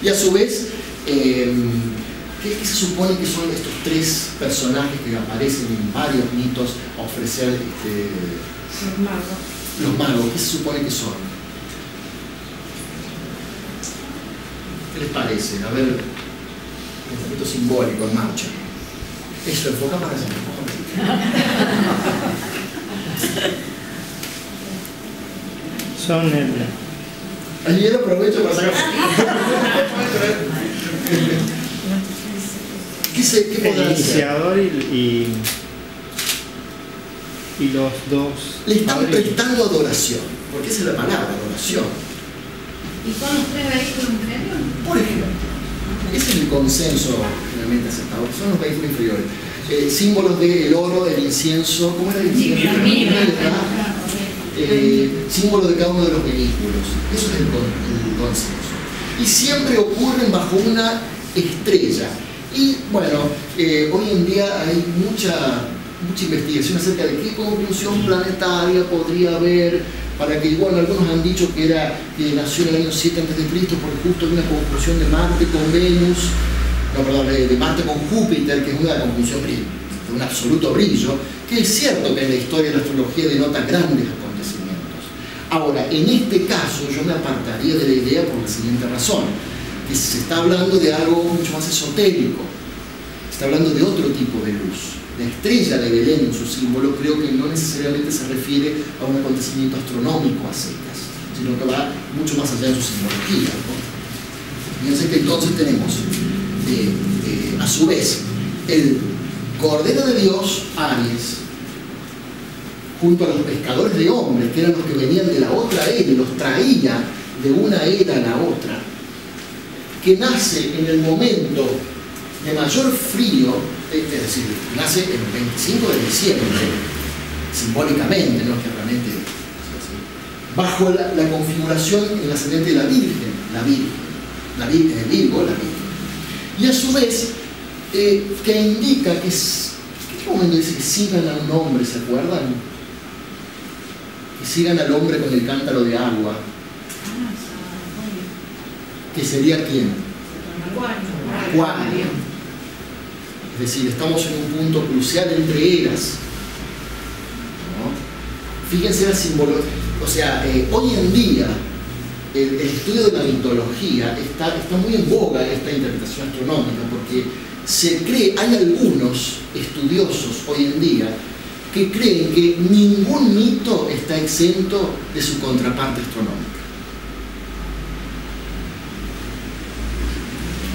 Y a su vez, ¿qué se supone que son estos tres personajes que aparecen en varios mitos a ofrecer los magos? Los magos, ¿qué se supone que son? ¿Qué les parece? A ver, pensamiento simbólico en marcha. Eso, enfoca para allá. Son el... Ayer aprovecho para sacar. ¿Qué podrán el iniciador y los dos. Le están prestando adoración, porque esa es la palabra, adoración. ¿Y son los tres vehículos inferiores? Por ejemplo, ese es el consenso finalmente aceptado, son los vehículos inferiores. Símbolos del oro, del incienso, ¿cómo era el incienso? Símbolo de cada uno de los vehículos. Eso es el consenso. y siempre ocurren bajo una estrella. Y bueno, hoy en día hay mucha investigación acerca de qué conjunción planetaria podría haber, para que, bueno, algunos han dicho que nació en el año 7 a.C. porque justo hay una conjunción de Marte con Venus, no, perdón, de Marte con Júpiter, que es una conjunción de un absoluto brillo, que es cierto que en la historia de la astrología denota grandes acontecimientos. Ahora, en este caso yo me apartaría de la idea por la siguiente razón, que se está hablando de algo mucho más esotérico, se está hablando de otro tipo de luz. La estrella de Belén en su símbolo creo que no necesariamente se refiere a un acontecimiento astronómico a secas, sino que va mucho más allá de su simbología, ¿no? Fíjense que entonces tenemos a su vez el Cordero de Dios, Aries, junto a los pescadores de hombres, que eran los que venían de la otra era y los traía de una era a la otra, que nace en el momento de mayor frío, es decir, nace el 25 de diciembre, simbólicamente, no es que realmente, bajo la configuración en el ascendente de la Virgo, la Virgen. Y a su vez, que indica que ¿qué momento dice que sigan a un hombre, se acuerdan? Que sigan al hombre con el cántaro de agua. ¿Que sería quién? Acuario. Es decir, estamos en un punto crucial entre eras, ¿no? Fíjense la simbología. O sea, hoy en día el estudio de la mitología está muy en boga esta interpretación astronómica, porque hay algunos estudiosos hoy en día que creen que ningún mito está exento de su contraparte astronómica.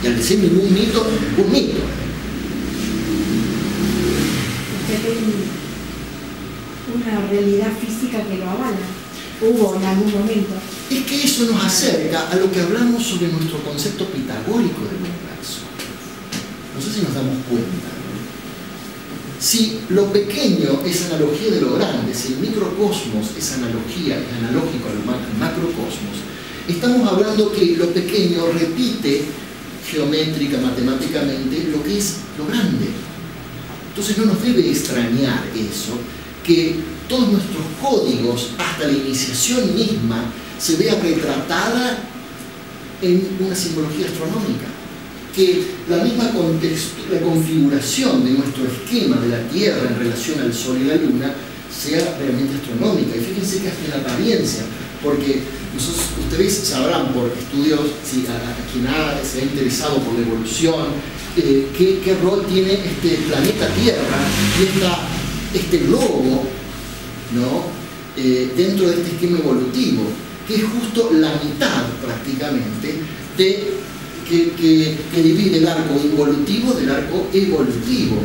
Y al decir ningún mito, un mito. Una realidad física que lo avala. Hubo en algún momento. Es que eso nos acerca a lo que hablamos sobre nuestro concepto pitagórico del universo. No sé si nos damos cuenta, ¿no? Si lo pequeño es analogía de lo grande, si el microcosmos es analógico al macrocosmos, estamos hablando que lo pequeño repite geométrica, matemáticamente, lo que es lo grande. Entonces no nos debe extrañar eso, que todos nuestros códigos, hasta la iniciación misma, se vea retratada en una simbología astronómica. Que la misma la configuración de nuestro esquema de la Tierra en relación al Sol y la Luna sea realmente astronómica. Y fíjense que hasta en apariencia, porque ustedes sabrán por estudios, a quien se ha interesado por la evolución, qué rol tiene este planeta Tierra y este globo, ¿no? Dentro de este esquema evolutivo, que es justo la mitad prácticamente que divide el arco involutivo del arco evolutivo.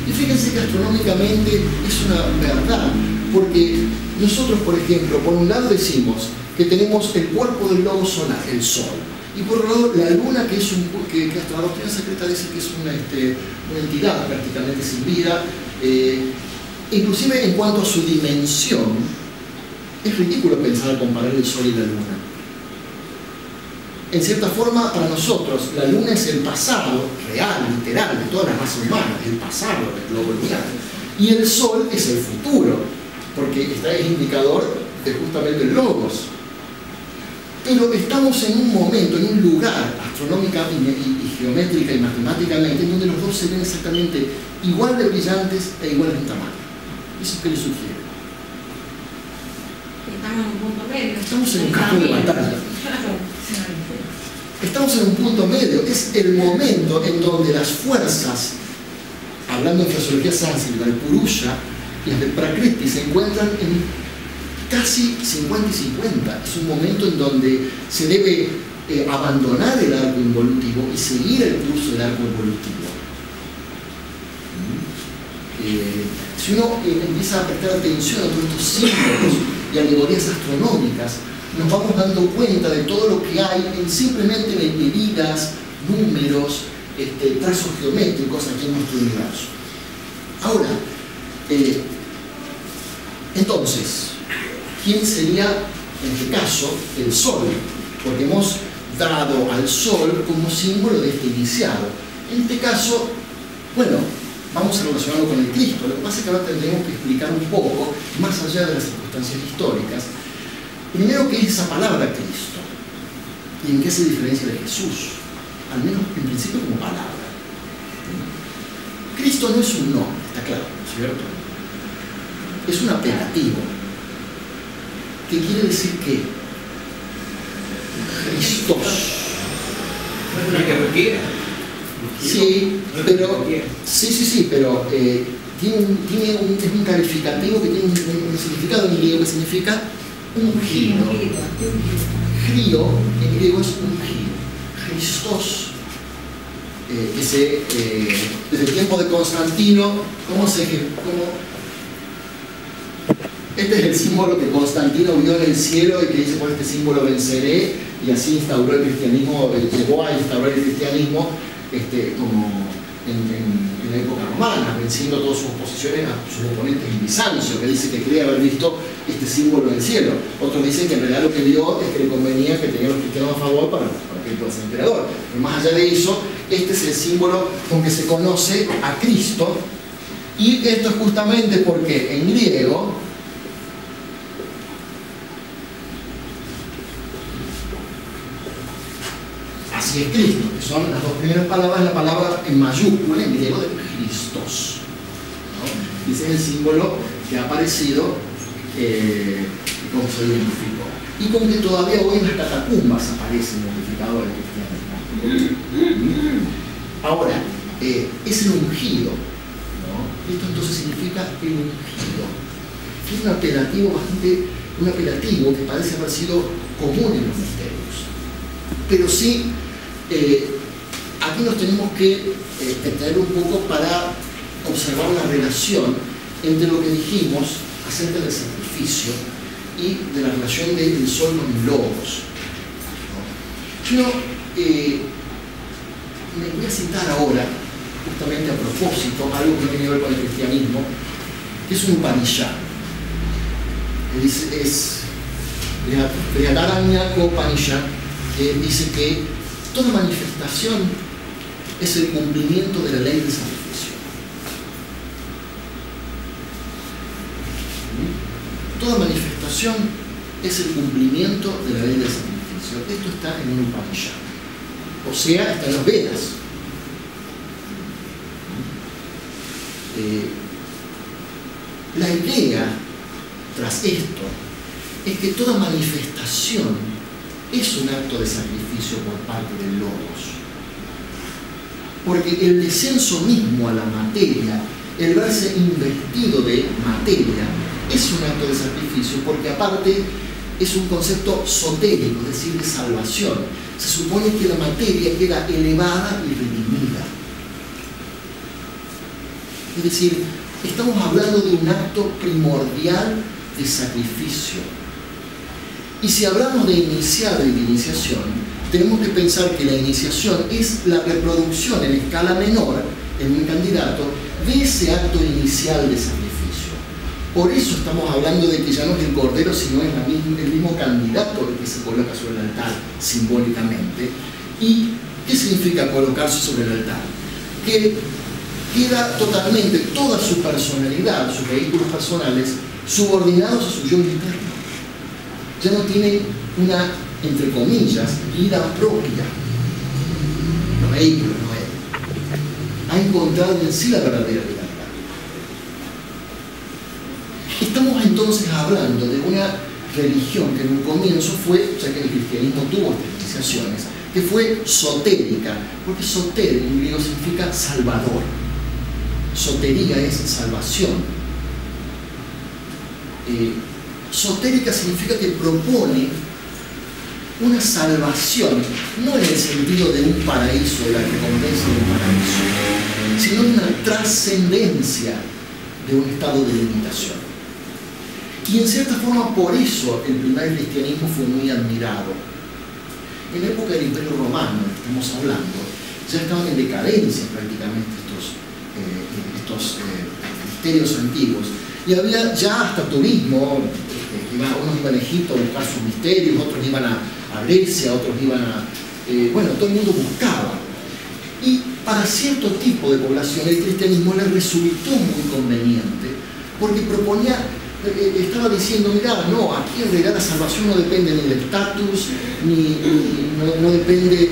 Y fíjense que astronómicamente es una verdad, porque nosotros, por ejemplo, por un lado decimos que tenemos el cuerpo del globo solar, el Sol, y por otro lado la Luna, que hasta la doctrina secreta dice que es una entidad prácticamente sin vida, inclusive en cuanto a su dimensión. Es ridículo pensar comparar el Sol y la Luna. En cierta forma, para nosotros, la Luna es el pasado real, literal, de toda la raza humana, el pasado del globo lunar. Y el Sol es el futuro, porque es indicador de justamente el logos. Pero estamos en un momento, en un lugar astronómica y geométrica y matemáticamente, en donde los dos se ven exactamente igual de brillantes e iguales en tamaño. ¿Eso qué le sugiere? Estamos en un punto medio. Estamos en un campo de batalla. Estamos en un punto medio. Es el momento en donde las fuerzas, hablando en fraseología sánscrita, el Purusha y las de Prakriti, se encuentran en casi 50 y 50. Es un momento en donde se debe abandonar el arco involutivo y seguir el curso del arco evolutivo. Si uno empieza a prestar atención a todos estos símbolos y alegorías astronómicas, nos vamos dando cuenta de todo lo que hay en simplemente medidas, números, trazos geométricos aquí en nuestro universo. Ahora, entonces, ¿quién sería en este caso el Sol? Porque hemos dado al sol como símbolo de este iniciado. En este caso, bueno, vamos a relacionarlo con el Cristo. Lo que pasa es que ahora tendremos que explicar un poco, más allá de las circunstancias históricas, primero qué es esa palabra Cristo y en qué se diferencia de Jesús, al menos en principio como palabra. Cristo no es un nombre, está claro, ¿cierto? Es un apelativo que quiere decir que Christos. No es que requiera. Sí, pero es un calificativo que tiene un significado en griego que significa ungido. Crio en griego es ungido. Christos, desde el tiempo de Constantino, este es el símbolo que Constantino vio en el cielo y que dice: por este símbolo venceré, y así instauró el cristianismo, llegó a instaurar el cristianismo como en la época romana, venciendo todas sus oposiciones a sus oponentes en Bizancio, que dice que cree haber visto este símbolo en el cielo. Otros dicen que en realidad lo que vio es que le convenía que tenía los cristianos a favor para que él pueda ser emperador. Pero más allá de eso, este es el símbolo con que se conoce a Cristo, y esto es justamente porque en griego así es Cristo, que son las dos primeras palabras, la palabra en mayúscula en griego de Christos, ¿no? Ese es el símbolo que ha aparecido, como se identificó, y con que todavía hoy en las catacumbas aparece identificado el cristianismo. Ahora, es el ungido, ¿no? Esto entonces significa el ungido, que es un apelativo que parece haber sido común en los misterios, pero sí. Aquí nos tenemos que detener un poco para observar la relación entre lo que dijimos acerca del sacrificio y de la relación del sol con el logos, ¿no? Yo me voy a citar ahora, justamente a propósito, algo que tiene que ver con el cristianismo, que es un Upanishad. Es Brihadaranyaka Upanishad, que dice que toda manifestación es el cumplimiento de la ley del sacrificio. Toda manifestación es el cumplimiento de la ley del sacrificio. Esto está en un Upanishad, o sea, está en los Vedas. La idea tras esto es que toda manifestación es un acto de sacrificio por parte del Logos. Porque el descenso mismo a la materia, el verse investido de materia, es un acto de sacrificio, porque aparte es un concepto esotérico, es decir, de salvación. Se supone que la materia queda elevada y redimida. Es decir, estamos hablando de un acto primordial de sacrificio. Y si hablamos de iniciado y de iniciación, tenemos que pensar que la iniciación es la reproducción en escala menor, en un candidato, de ese acto inicial de sacrificio. Por eso estamos hablando de que ya no es el cordero, sino es el mismo candidato el que se coloca sobre el altar simbólicamente. ¿Y qué significa colocarse sobre el altar? Que queda totalmente toda su personalidad, sus vehículos personales, subordinados a su yo interno. Ya no tiene una, entre comillas, vida propia. Los vehículos, no él. Ha encontrado en sí la verdadera libertad. Estamos entonces hablando de una religión que en un comienzo fue, ya que el cristianismo tuvo estas iniciaciones, que fue sotérica, porque soter en griego significa salvador. Sotería es salvación. Sotérica significa que propone una salvación, no en el sentido de un paraíso, de la recompensa de un paraíso, sino una trascendencia de un estado de limitación. Y en cierta forma por eso el primer cristianismo fue muy admirado. En la época del Imperio Romano, estamos hablando, ya estaban en decadencia prácticamente estos misterios antiguos. Y había ya hasta turismo, unos iban a Egipto a buscar sus misterios, otros iban a a Grecia, otros iban a... bueno, todo el mundo buscaba. Y para cierto tipo de población el cristianismo les resultó muy conveniente, porque proponía, estaba diciendo, mirá, no, aquí en realidad la salvación no depende ni del estatus, no depende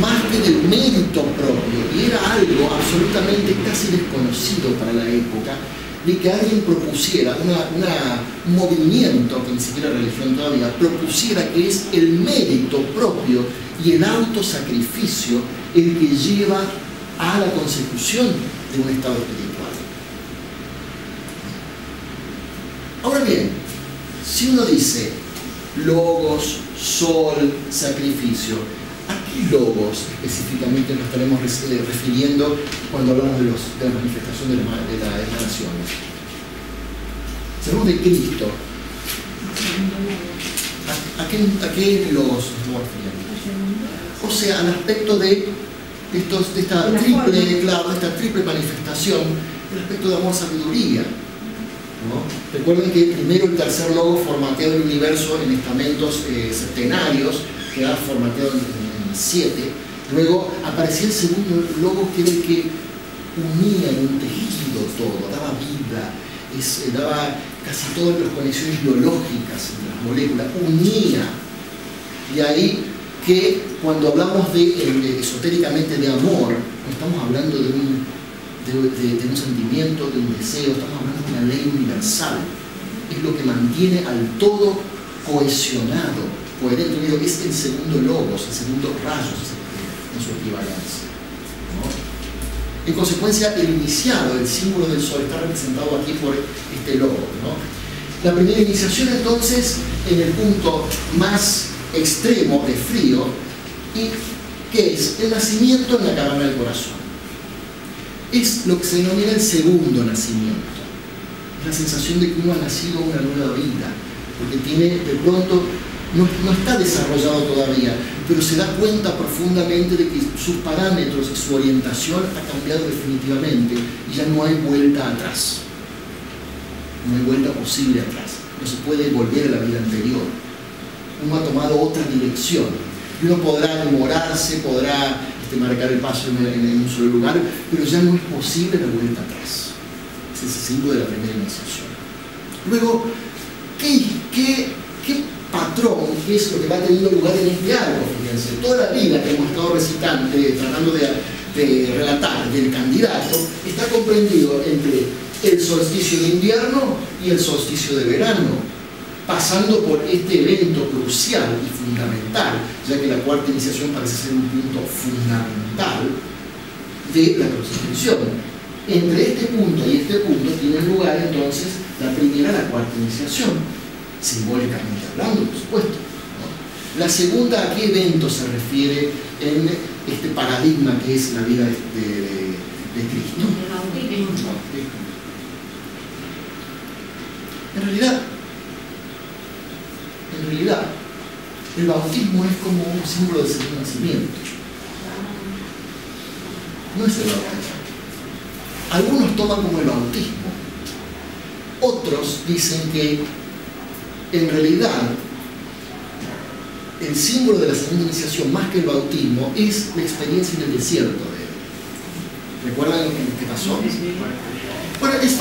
más que del mérito propio, y era algo absolutamente casi desconocido para la época, de que alguien propusiera un movimiento, que ni siquiera religión todavía, propusiera que es el mérito propio y el autosacrificio el que lleva a la consecución de un estado espiritual. Ahora bien, si uno dice logos, sol, sacrificio, ¿a qué logos específicamente nos estaremos refiriendo cuando hablamos de la manifestación de las emanaciones? Si hablamos de Cristo, ¿a qué logos nos estamos refiriendo? O sea, al aspecto de esta triple manifestación, el aspecto de amor-sabiduría, ¿no? Recuerden que primero el tercer logo formateó el universo en estamentos septenarios, quedaba formateado en 7. Luego aparecía el segundo logo, que era el que unía en un tejido todo, daba vida, daba casi todas las conexiones biológicas entre las moléculas, unía. Y ahí que cuando hablamos esotéricamente de amor, no estamos hablando de un sentimiento, de un deseo, estamos hablando de una ley universal. Es lo que mantiene al todo cohesionado, coherente. Es el segundo logos, el segundo rayo en su equivalencia, ¿no? En consecuencia, el iniciado, el símbolo del sol, está representado aquí por este logo, ¿no? La primera iniciación, entonces, en el punto más extremo de frío, y que es el nacimiento en la caverna del corazón. Es lo que se denomina el segundo nacimiento. Es la sensación de que uno ha nacido una nueva vida, porque tiene, de pronto, no está desarrollado todavía, pero se da cuenta profundamente de que sus parámetros y su orientación ha cambiado definitivamente y ya no hay vuelta atrás. No hay vuelta posible atrás. No se puede volver a la vida anterior. Uno ha tomado otra dirección y uno podrá demorarse, podrá marcar el paso en un solo lugar, pero ya no es posible la vuelta atrás. Ese es el símbolo de la primera iniciación. Luego, ¿qué patrón es lo que va teniendo lugar en este árbol? Fíjense, toda la vida que hemos estado recitando, tratando de relatar del candidato, está comprendido entre el solsticio de invierno y el solsticio de verano, pasando por este evento crucial y fundamental, ya que la cuarta iniciación parece ser un punto fundamental de la crucifixión. Entre este punto y este punto tienen lugar entonces la primera y la cuarta iniciación, simbólicamente hablando, por supuesto, ¿no? La segunda, ¿a qué evento se refiere en este paradigma que es la vida de Cristo? En realidad, el bautismo es como un símbolo del segundo nacimiento. No es el bautismo. Algunos toman como el bautismo. Otros dicen que, en realidad, el símbolo de la segunda iniciación, más que el bautismo, es la experiencia en el desierto. ¿Recuerdan lo que pasó? Bueno, es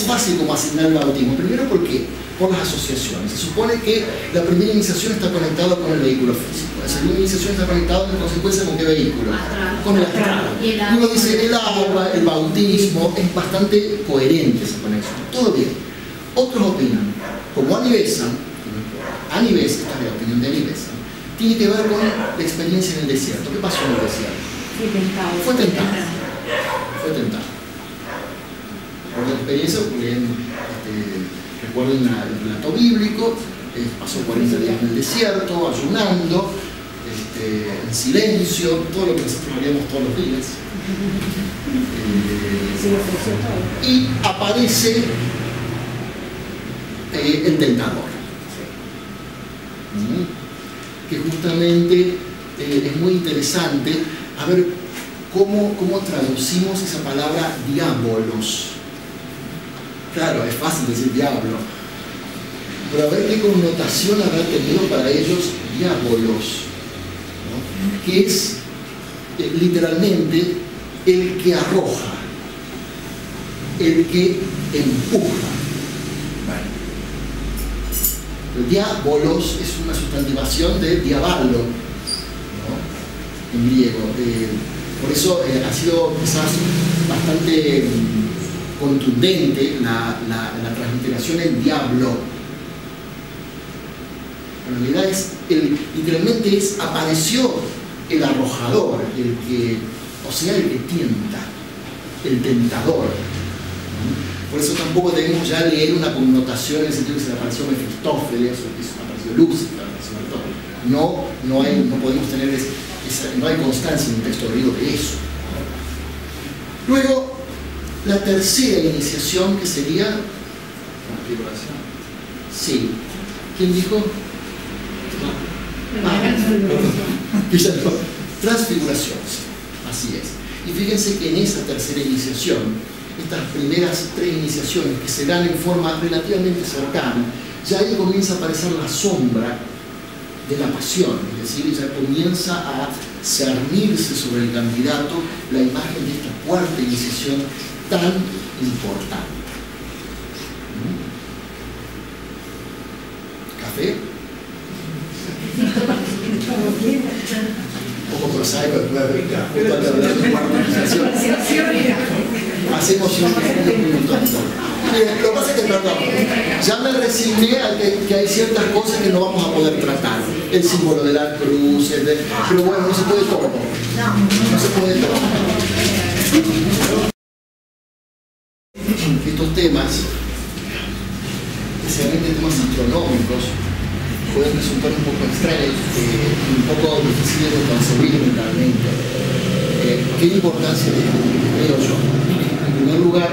fácil como asignar el bautismo. Primero, ¿por qué? Por las asociaciones. Se supone que la primera iniciación está conectada con el vehículo físico. La segunda iniciación está conectada en consecuencia con qué vehículo? Con el astral. Y uno dice, el agua, el bautismo, es bastante coherente esa conexión. Todo bien. Otros opinan, como Anivesa, esta es la opinión de Anivesa, tiene que ver con la experiencia en el desierto. ¿Qué pasó en el desierto? Fue tentado. Por la experiencia, porque recuerden el relato bíblico, pasó 40 días en el desierto, ayunando, en silencio, todo lo que nosotros haríamos todos los días. Y aparece el tentador, que justamente es muy interesante a ver cómo traducimos esa palabra diabolos. Claro, es fácil decir diablo, pero a ver qué connotación habrá tenido para ellos diabolos, ¿no? Que es literalmente el que arroja, el que empuja. Bueno. El diabolos es una sustantivación de diabalo, ¿no? En griego. Por eso ha sido quizás bastante contundente la transliteración en diablo. En realidad literalmente apareció el arrojador, el que tienta, el tentador. Por eso tampoco debemos ya leer una connotación en el sentido que se le apareció Mefistófeles o que se le apareció Lúcifer, no podemos tener no hay constancia en el texto griego de eso. Luego, la tercera iniciación, que sería Transfiguración. sí. ¿Quién dijo? Transfiguración, así es. Y fíjense que en esa tercera iniciación, estas primeras tres iniciaciones que se dan en forma relativamente cercana, ya ahí comienza a aparecer la sombra de la pasión, es decir, ya comienza a cernirse sobre el candidato la imagen de esta cuarta iniciación tan importante. ¿Café? Un poco prosaico, hacemos un minuto. Lo que pasa es que, perdón, ya me resigné a que hay ciertas cosas que no vamos a poder tratar. El símbolo de la cruz, pero bueno, no se puede todo. No se puede todo. Estos temas, especialmente temas astronómicos, pueden resultar un poco extraños, un poco difíciles de concebir mentalmente. ¿Qué importancia creo yo? En primer lugar,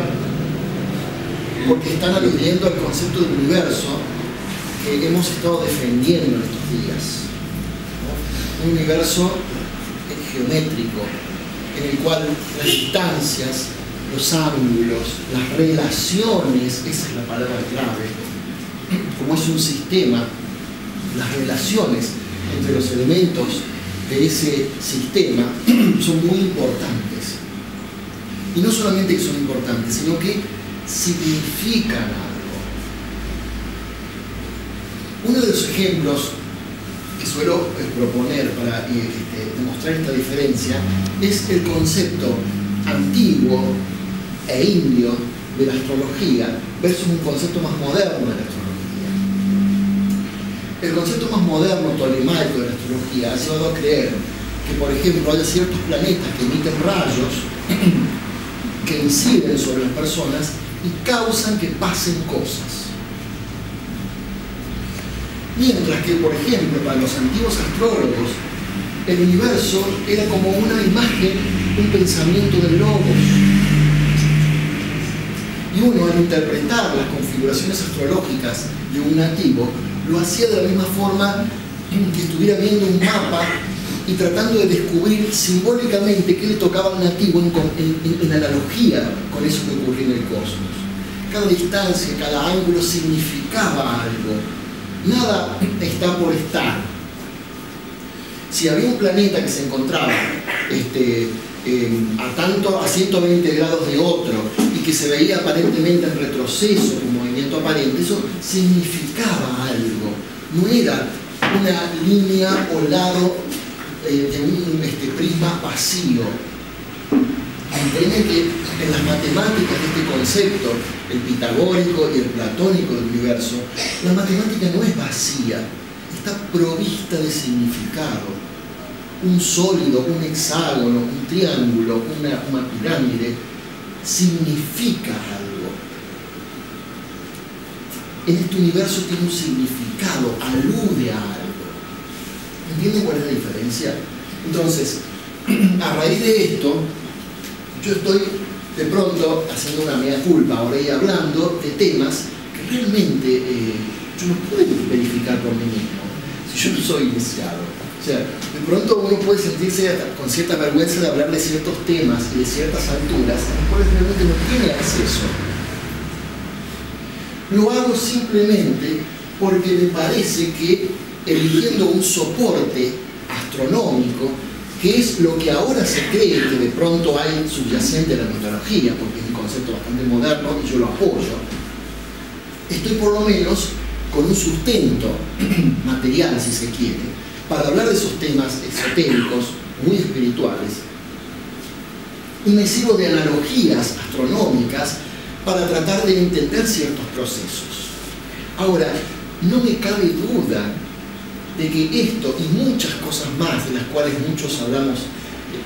porque están aludiendo al concepto del universo que hemos estado defendiendo en estos días, ¿no? Un universo geométrico, en el cual las distancias, los ángulos, las relaciones, esa es la palabra clave, como es un sistema, las relaciones entre los elementos de ese sistema son muy importantes. Y no solamente que son importantes, sino que significan algo. Uno de los ejemplos que suelo proponer para demostrar esta diferencia es el concepto antiguo e indio de la astrología versus un concepto más moderno de la astrología. El concepto más moderno, tolemaico, de la astrología ha llevado a creer que, por ejemplo, haya ciertos planetas que emiten rayos que inciden sobre las personas y causan que pasen cosas. Mientras que, por ejemplo, para los antiguos astrólogos, el universo era como una imagen, un pensamiento del logos. Y uno, al interpretar las configuraciones astrológicas de un nativo, lo hacía de la misma forma que estuviera viendo un mapa y tratando de descubrir simbólicamente qué le tocaba al nativo en analogía con eso que ocurría en el cosmos. Cada distancia, cada ángulo significaba algo. Nada está por estar. Si había un planeta que se encontraba a 120 grados de otro y que se veía aparentemente en retroceso, con movimiento aparente, eso significaba algo. No era una línea o lado de un prisma vacío. Entienden que en las matemáticas de este concepto, el pitagórico y el platónico del universo, la matemática no es vacía, está provista de significado. Un sólido, un hexágono, un triángulo, una pirámide, significa algo. En este universo tiene un significado, alude a algo. ¿Entienden cuál es la diferencia? Entonces, a raíz de esto, yo estoy de pronto haciendo una mea culpa ahora y hablando de temas que realmente yo no puedo verificar por mí mismo, si yo no soy iniciado. O sea, de pronto uno puede sentirse con cierta vergüenza de hablar de ciertos temas y de ciertas alturas a las cuales realmente no tiene acceso. Lo hago simplemente porque me parece que eligiendo un soporte astronómico, que es lo que ahora se cree que de pronto hay subyacente a la mitología, porque es un concepto bastante moderno y yo lo apoyo, estoy por lo menos con un sustento material, si se quiere, para hablar de esos temas esotéricos, muy espirituales, y me sirvo de analogías astronómicas para tratar de entender ciertos procesos. Ahora, no me cabe duda de que esto y muchas cosas más, de las cuales muchos hablamos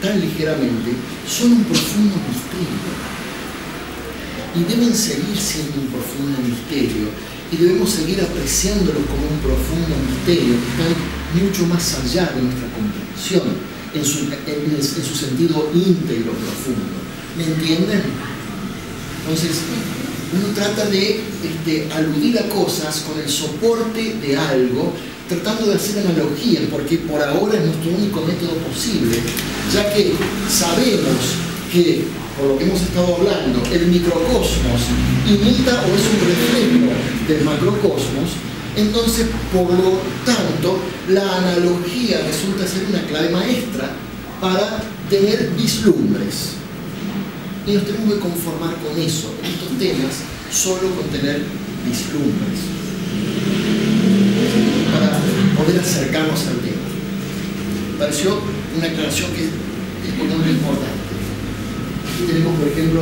tan ligeramente, son un profundo misterio. Y deben seguir siendo un profundo misterio, y debemos seguir apreciándolo como un profundo misterio que está mucho más allá de nuestra comprensión, en su sentido íntegro, profundo. ¿Me entienden? Entonces, uno trata de aludir a cosas con el soporte de algo, tratando de hacer analogías, porque por ahora es nuestro único método posible, ya que sabemos que, por lo que hemos estado hablando, el microcosmos imita o es un reflejo del macrocosmos. Entonces, por lo tanto, la analogía resulta ser una clave maestra para tener vislumbres. Y nos tenemos que conformar con eso, en estos temas, solo con tener vislumbres, para poder acercarnos al tema. Me pareció una aclaración que es muy importante. Aquí tenemos, por ejemplo,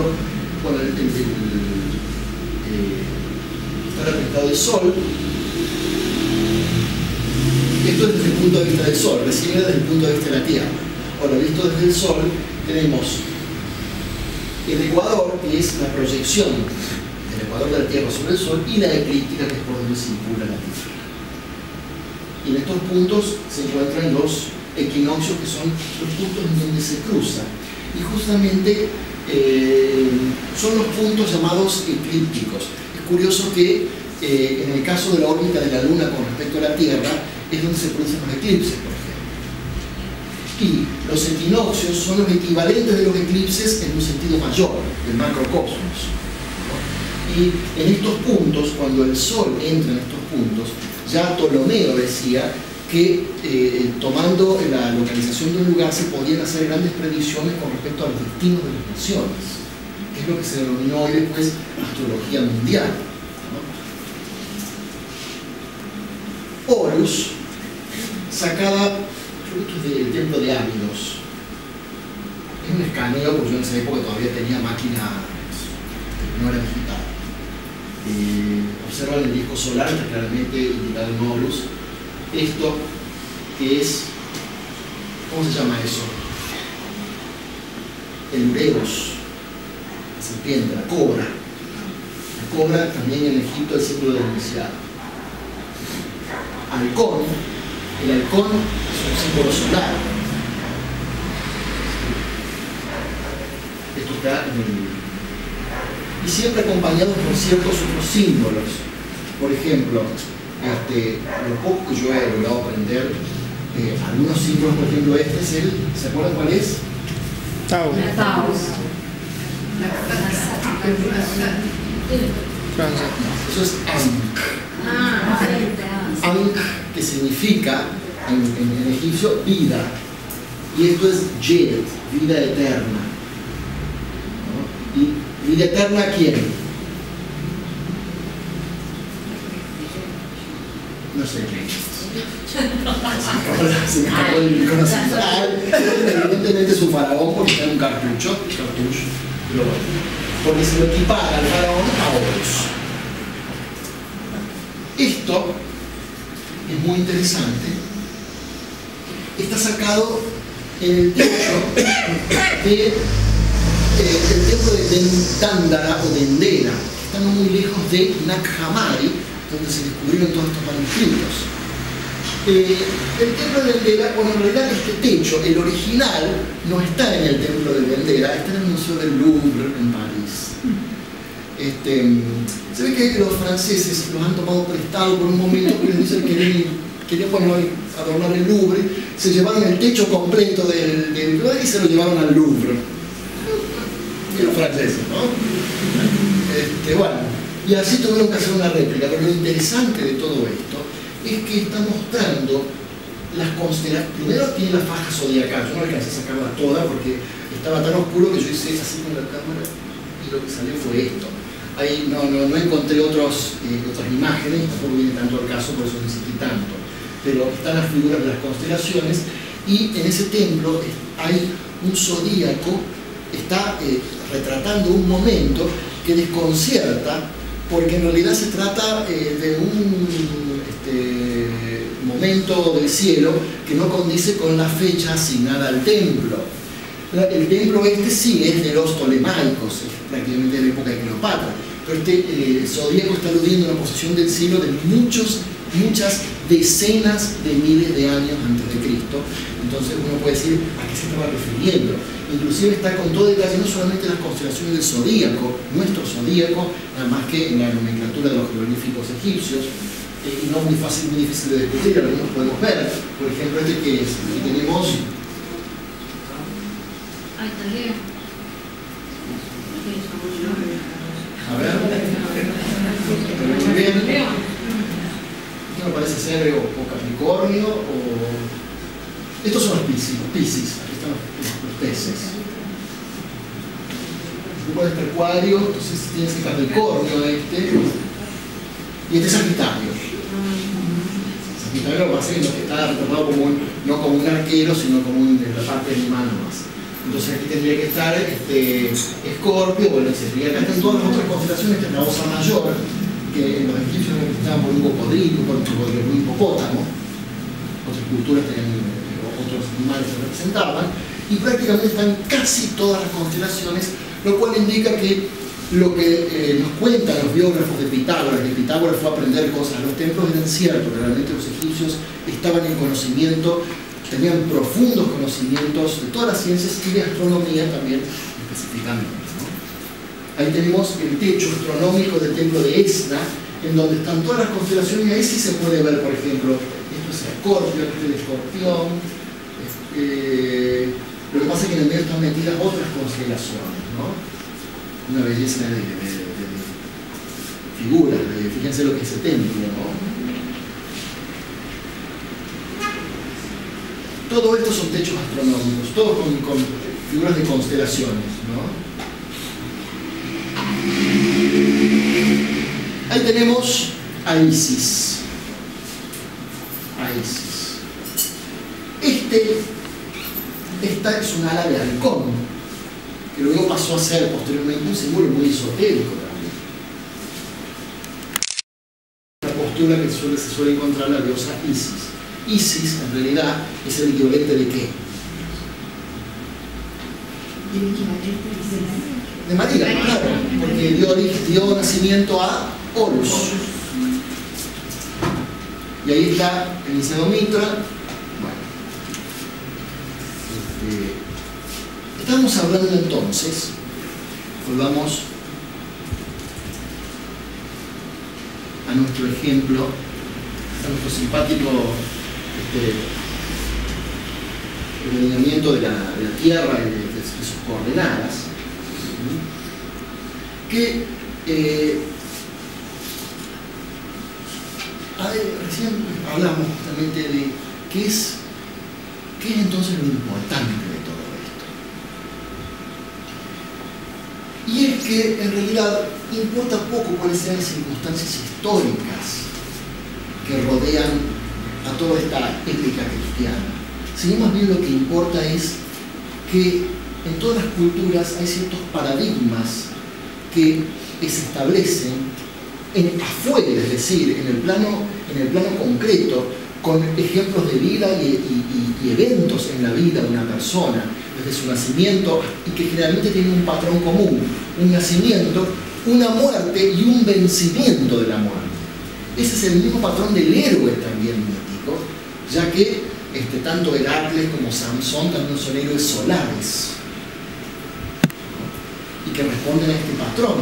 bueno, está representado el Sol. Esto es desde el punto de vista del Sol, recién era desde el punto de vista de la Tierra. Ahora, visto desde el Sol, tenemos el ecuador, que es la proyección del ecuador de la Tierra sobre el Sol, y la eclíptica, que es por donde circula la Tierra. Y en estos puntos se encuentran los equinoccios, que son los puntos en donde se cruza. Y justamente son los puntos llamados eclípticos. Es curioso que en el caso de la órbita de la Luna con respecto a la Tierra, es donde se producen los eclipses, por ejemplo. Y los equinoccios son los equivalentes de los eclipses en un sentido mayor, del macrocosmos. Y en estos puntos, cuando el Sol entra en estos puntos, ya Ptolomeo decía que tomando la localización de un lugar se podían hacer grandes predicciones con respecto a los destinos de las naciones, que es lo que se denominó hoy después astrología mundial, ¿no? Horus sacaba frutos del templo de Abidos. Es un escaneo, porque yo en esa época todavía tenía máquina, no era digital. Observan el disco solar, está claramente indicado en Horus. Esto que es, ¿cómo se llama eso? El Ureus, la serpiente, la cobra. La cobra también en Egipto del círculo del iniciado. Halcón, el halcón es un símbolo solar. Esto está en el... Y siempre acompañados por ciertos otros símbolos. Por ejemplo, lo poco que yo he logrado aprender, algunos símbolos, por ejemplo, este es el, ¿se acuerdan cuál es? Tau. Eso es Ankh. Ankh, que significa en egipcio vida. Y esto es Yed, vida eterna. ¿No? ¿Y vida eterna a quién? No sé qué. Se me acabó el icono central. Evidentemente es un faraón porque está en un cartucho, pero bueno, porque se lo equipara al faraón a Horus. Esto es muy interesante. Está sacado en el techo del templo de Dendara o Dendera, que está no muy lejos de Nag Hammadi, donde se descubrieron todos estos manuscritos. El templo de Dendera, bueno, en realidad este techo, el original, no está en el templo de Dendera, está en el Museo del Louvre en París. Se ve que los franceses los han tomado prestado por un momento, porque les dicen que querían bueno, adornar el Louvre, se llevaron el techo completo del lugar y se lo llevaron al Louvre. Y los franceses, ¿no? Bueno, y así tuvieron que hacer una réplica, pero lo interesante de todo esto es que está mostrando las constelaciones. Primero tiene la faja zodiacal, yo no alcancé a sacarla toda porque estaba tan oscuro que yo hice así con la cámara y lo que salió fue esto. Ahí no encontré otras imágenes, tampoco viene tanto al caso, por eso no insistí tanto. Pero están las figuras de las constelaciones y en ese templo hay un zodíaco, está retratando un momento que desconcierta, porque en realidad se trata de un momento del cielo que no condice con la fecha asignada al templo. El templo sí es de los Ptolemaicos, es prácticamente de la época de Cleopatra, pero este zodíaco está aludiendo a una posición del cielo de muchas decenas de miles de años antes de Cristo. Entonces uno puede decir a qué se estaba refiriendo. Inclusive está con todo detalle no solamente las constelaciones del zodíaco, nuestro zodíaco, nada más que en la nomenclatura de los jeroglíficos egipcios, y no muy fácil, muy difícil de descubrir, algunos podemos ver. Por ejemplo, este que es, aquí tenemos. Ahí está Leo. A ver. Muy bien. Esto me parece ser o Capricornio o. Estos son los Piscis. Aquí están los peces. Tú puedes ver Acuario, entonces tienes el Capricornio y este es Sagitario. Sagitario lo que pasa es que está retratado como no como un arquero, sino como la parte de mano más. Entonces aquí tendría que estar Escorpio, bueno, etc. Acá están todas las otras constelaciones, esta es la Osa Mayor, que en los egipcios estaban por un cocodrilo, por un hipopótamo. Otras culturas tenían otros animales que representaban, y prácticamente están casi todas las constelaciones, lo cual indica que lo que nos cuentan los biógrafos de Pitágoras, que Pitágoras fue a aprender cosas a los templos, eran ciertos. Realmente los egipcios estaban en conocimiento, tenían profundos conocimientos de todas las ciencias y de astronomía también específicamente, ¿no? Ahí tenemos el techo astronómico del templo de Esna, en donde están todas las constelaciones, y ahí sí se puede ver, por ejemplo, esto es Escorpio, este es Escorpión. Lo que pasa es que en el medio están metidas otras constelaciones, ¿no? Una belleza de figuras, fíjense lo que es el templo, ¿no? Todo esto son techos astronómicos, todos con figuras de constelaciones, ¿no? Ahí tenemos a Isis. Esta es un ala de halcón, que luego pasó a ser posteriormente un símbolo muy esotérico también. La postura que se suele encontrar la diosa Isis. Isis, en realidad, es el equivalente de ¿qué? De María, claro, porque dio nacimiento a Horus. Y ahí está Eliseo Mitra. Estamos hablando entonces, volvamos a nuestro ejemplo, a nuestro simpático el alineamiento de la Tierra y de sus coordenadas, que recién hablamos justamente de qué es entonces lo importante de todo esto. Y es que en realidad importa poco cuáles sean las circunstancias históricas que rodean a toda esta ética cristiana, sino más bien lo que importa es que en todas las culturas hay ciertos paradigmas que se establecen afuera, es decir, en el plano concreto, con ejemplos de vida y eventos en la vida de una persona, desde su nacimiento, y que generalmente tienen un patrón común: un nacimiento, una muerte y un vencimiento de la muerte. Ese es el mismo patrón del héroe también mítico, ya que tanto Heracles como Sansón también son héroes solares y que responden a este patrón.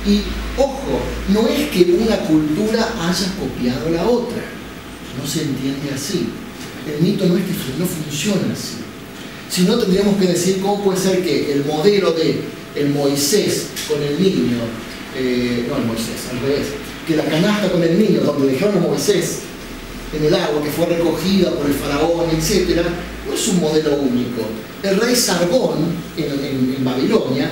Y ojo, no es que una cultura haya copiado a la otra, no se entiende así. El mito no es que no funciona así. Si no, tendríamos que decir cómo puede ser que el modelo de el Moisés con el niño, no el Moisés, al revés, que la canasta con el niño, donde dejaron a Moisés en el agua, que fue recogida por el faraón, etc., no es un modelo único. El rey Sargón en Babilonia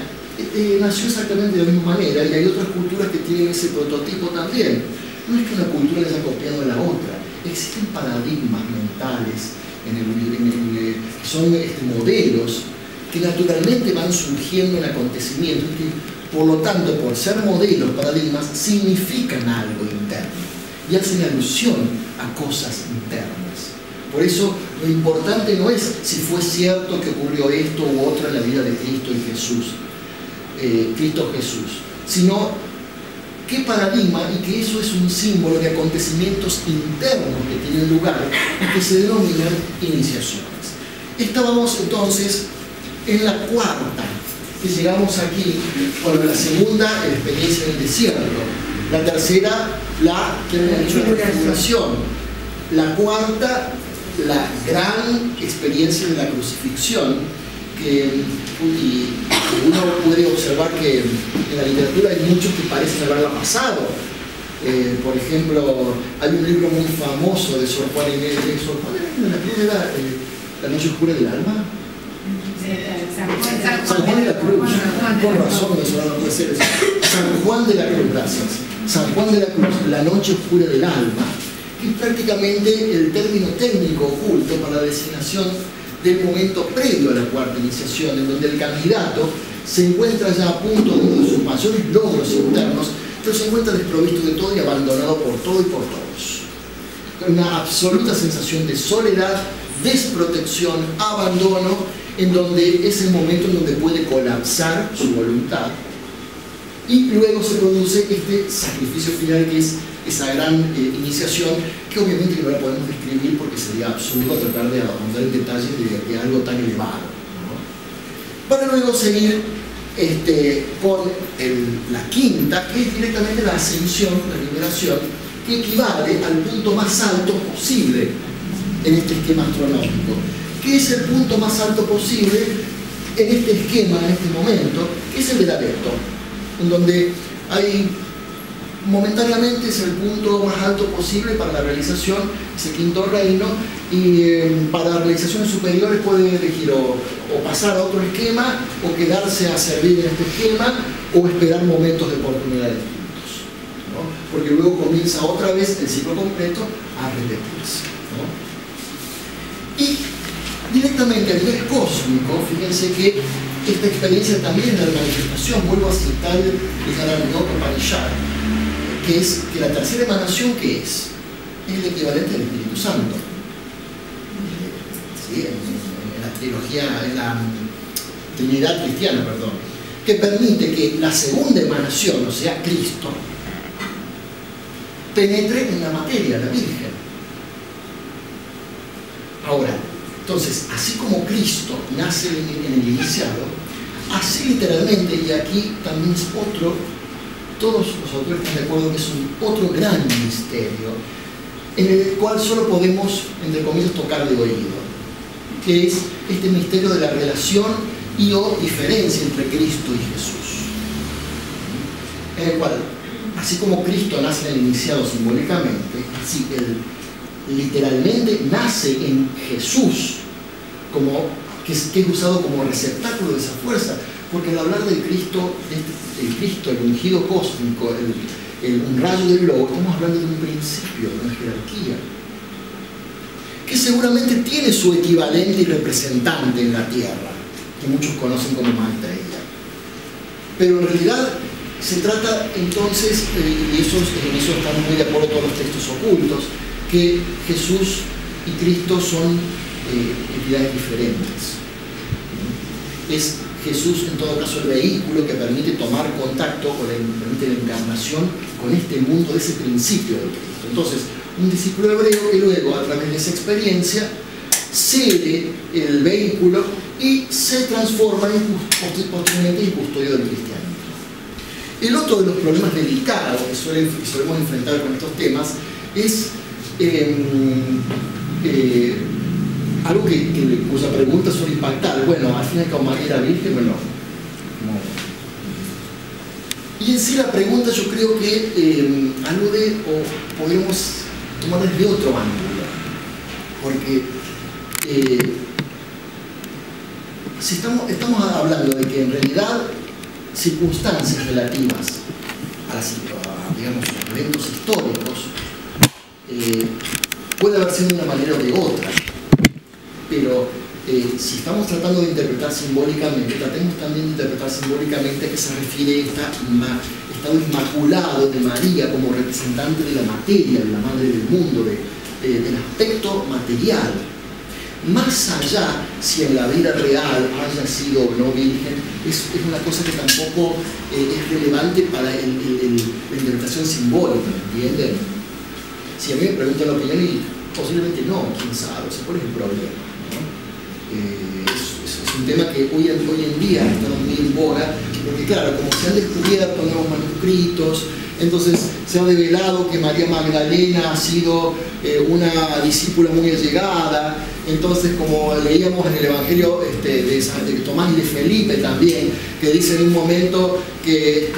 nació exactamente de la misma manera, y hay otras culturas que tienen ese prototipo también. No es que una cultura le haya copiado a la otra, existen paradigmas mentales que son modelos que naturalmente van surgiendo en acontecimientos y que, por lo tanto, por ser modelos, paradigmas, significan algo interno y hacen alusión a cosas internas. Por eso lo importante no es si fue cierto que ocurrió esto u otro en la vida de Cristo y Jesús, Cristo Jesús, sino qué paradigma, y que eso es un símbolo de acontecimientos internos que tienen lugar y que se denominan iniciaciones. Estábamos entonces en la cuarta, que llegamos aquí. Bueno, la segunda, la experiencia en el desierto. La tercera, la tribulación. La cuarta, la gran experiencia de la crucifixión, que uno puede observar que en la literatura hay muchos que parecen haberla pasado. Por ejemplo, hay un libro muy famoso de Sor Juana Inés de la Cruz, era La noche oscura del alma. San Juan de la Cruz, con razón, no puede ser eso. San Juan de la Cruz, gracias. San Juan de la Cruz, La noche oscura del alma, que es prácticamente el término técnico oculto para la designación del momento previo a la cuarta iniciación, en donde el candidato se encuentra ya a punto de uno de sus mayores logros internos, pero se encuentra desprovisto de todo y abandonado por todo y por todos. Una absoluta sensación de soledad, desprotección, abandono, en donde es el momento en donde puede colapsar su voluntad, y luego se produce este sacrificio final, que es esa gran iniciación, que obviamente no la podemos describir porque sería absurdo tratar de ahondar en detalles de algo tan elevado, ¿no? Para luego seguir con la quinta, que es directamente la ascensión, la liberación, que equivale al punto más alto posible en este esquema astronómico. ¿Qué es el punto más alto posible en este esquema, en este momento? Que es el del adepto, en donde hay, momentáneamente es el punto más alto posible para la realización, ese quinto reino, y para realizaciones superiores puede elegir o pasar a otro esquema, o quedarse a servir en este esquema, o esperar momentos de oportunidad distintos, ¿no? Porque luego comienza otra vez el ciclo completo a repetirse, ¿no? Y directamente a nivel cósmico, fíjense que esta experiencia también es la manifestación, vuelvo a citar el Janardot Upanishad, que es que la tercera emanación, ¿qué es? Es el equivalente del Espíritu Santo. ¿Sí? En la trilogía, en la Trinidad cristiana, perdón, que permite que la segunda emanación, o sea, Cristo, penetre en la materia, la Virgen. Ahora, entonces, así como Cristo nace en el iniciado, así literalmente, y aquí también es otro, todos los autores están de acuerdo que es otro gran misterio, en el cual solo podemos, entre comillas, tocar de oído, que es este misterio de la relación y o diferencia entre Cristo y Jesús, en el cual, así como Cristo nace en el iniciado simbólicamente, así Él literalmente nace en Jesús, que es usado como receptáculo de esa fuerza, porque al hablar del Cristo, el ungido cósmico, un rayo del globo, estamos hablando de un principio, de una jerarquía, que seguramente tiene su equivalente y representante en la Tierra, que muchos conocen como Maitreya. Pero en realidad se trata entonces, y en eso están muy de acuerdo todos los textos ocultos, que Jesús y Cristo son entidades diferentes. Es Jesús en todo caso el vehículo que permite tomar contacto, o permite la encarnación con este mundo, de ese principio de Cristo. Entonces, un discípulo hebreo que luego, a través de esa experiencia, cede el vehículo y se transforma posteriormente en custodio del cristianismo. El otro de los problemas delicados que solemos enfrentar con estos temas es algo cuya pregunta suele impactar. Bueno, al fin y al cabo, María era virgen, bueno, no. Y en sí la pregunta yo creo que alude, o podemos tomar desde otro ángulo. porque si estamos hablando de que en realidad circunstancias relativas a digamos, eventos históricos puede haber sido de una manera o de otra, pero si estamos tratando de interpretar simbólicamente, tratemos también de interpretar simbólicamente a qué se refiere este estado inmaculado de María como representante de la materia, de la madre del mundo, del aspecto material. Más allá, si en la vida real haya sido o no virgen, es una cosa que tampoco es relevante para la interpretación simbólica, ¿me entienden? Si a mí me preguntan la opinión, y posiblemente no, quién sabe, o sea, ¿cuál es el problema? Es un tema que hoy en día está muy en boga, porque claro, como se han descubierto nuevos manuscritos, entonces se ha revelado que María Magdalena ha sido una discípula muy allegada. Entonces, como leíamos en el Evangelio de Tomás y de Felipe también, que dice en un momento que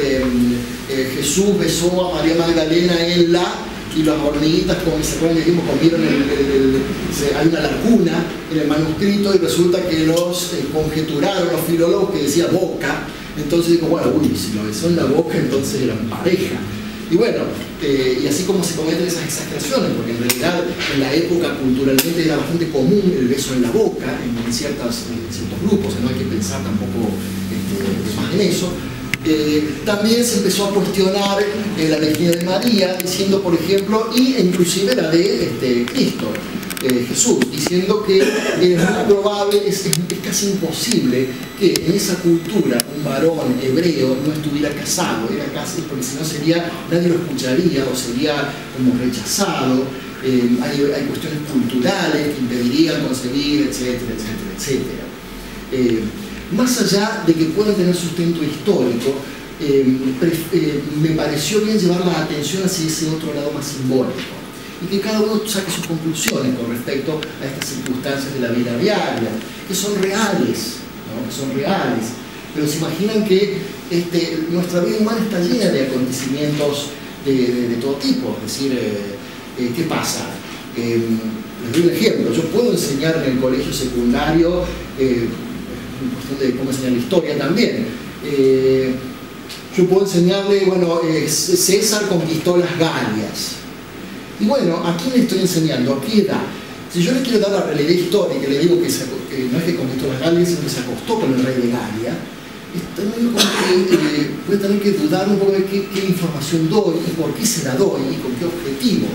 Jesús besó a María Magdalena y las hormiguitas, como se acuerdan que dijimos, comieron hay una laguna en el manuscrito, y resulta que los conjeturaron los filólogos que decía boca. Entonces digo, bueno, si lo besó en la boca, entonces eran pareja. Y bueno, y así como se cometen esas exageraciones, porque en realidad en la época culturalmente era bastante común el beso en la boca en ciertos grupos, no hay que pensar tampoco más en eso. También se empezó a cuestionar la virginidad de María, diciendo, por ejemplo, y inclusive la de Cristo, Jesús, diciendo que es muy probable, es casi imposible que en esa cultura un varón hebreo no estuviera casado, era casi, porque si no nadie lo escucharía o sería como rechazado. Hay cuestiones culturales que impedirían concebir, etcétera, etcétera, etcétera. Más allá de que puedan tener sustento histórico, me pareció bien llevar la atención hacia ese otro lado más simbólico, y que cada uno saque sus conclusiones con respecto a estas circunstancias de la vida diaria, que son reales, ¿no? Que son reales. Pero se imaginan que nuestra vida humana está llena de acontecimientos de todo tipo. Es decir, ¿qué pasa? Les doy un ejemplo. Yo puedo enseñar en el colegio secundario, en cuestión de cómo enseñar la historia también. Yo puedo enseñarle, bueno, César conquistó las Galias. Y bueno, ¿a quién le estoy enseñando? ¿A qué edad? Si yo le quiero dar la realidad histórica y le digo que no es que conquistó las Galias, sino que se acostó con el rey de Galia, voy a tener que dudar un poco de qué información doy y por qué se la doy y con qué objetivo.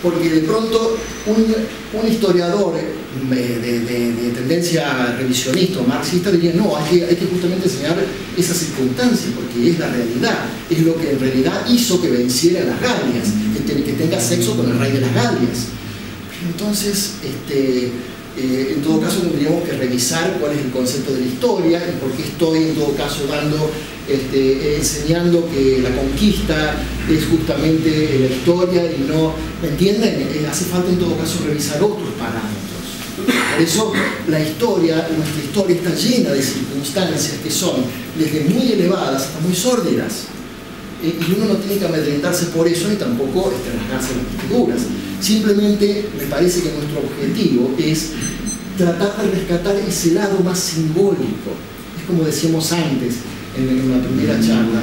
Porque de pronto un historiador de tendencia revisionista o marxista diría, no, hay que justamente enseñar esas circunstancias, porque es la realidad, es lo que en realidad hizo que venciera a las Galias, que tenga sexo con el rey de las Galias. Pero entonces, en todo caso tendríamos que revisar cuál es el concepto de la historia y por qué estoy en todo caso enseñando que la conquista es justamente la historia y no, ¿me entienden? Hace falta en todo caso revisar otros parámetros. Por eso nuestra historia está llena de circunstancias que son desde muy elevadas hasta muy sórdidas. Y uno no tiene que amedrentarse por eso ni tampoco rasgarse las vestiduras. Simplemente me parece que nuestro objetivo es tratar de rescatar ese lado más simbólico. Es como decíamos antes en la primera charla,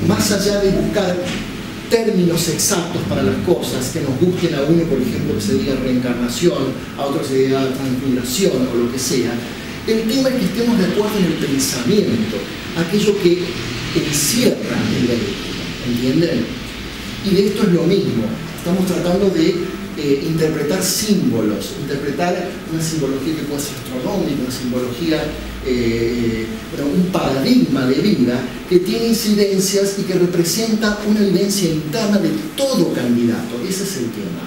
más allá de buscar términos exactos para las cosas que nos gusten a uno, por ejemplo, que se diga reencarnación, a otro se diga transmigración o lo que sea. El tema es que estemos de acuerdo en el pensamiento, aquello que encierra el vehículo. ¿Entienden? Y de esto es lo mismo. Estamos tratando de interpretar símbolos, interpretar una simbología que puede ser astronómica, una simbología, un paradigma de vida que tiene incidencias y que representa una vivencia interna de todo candidato. Ese es el tema.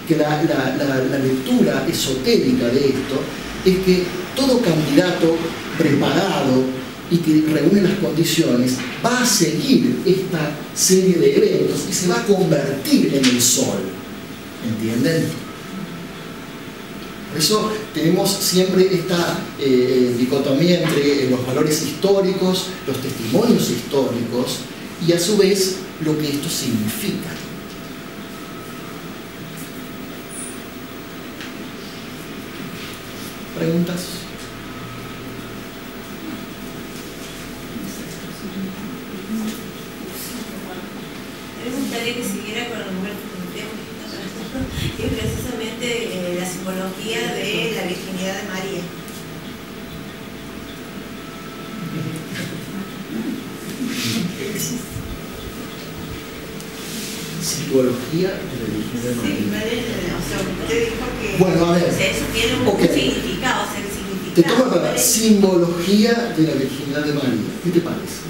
Que la lectura esotérica de esto es que todo candidato preparado y que reúne las condiciones, va a seguir esta serie de eventos y se va a convertir en el sol. ¿Entienden? Por eso tenemos siempre esta dicotomía entre los valores históricos, los testimonios históricos y a su vez lo que esto significa. ¿Preguntas? Me gustaría que siguiera con el momento que es precisamente la simbología de la virginidad de María. Simbología de la virginidad de María. Sí, o sea, usted dijo que Bueno, a ver. o sea, eso tiene un Ok. significado, o sea, el significado. Te tomo para la simbología de la virginidad de María. ¿Qué te parece?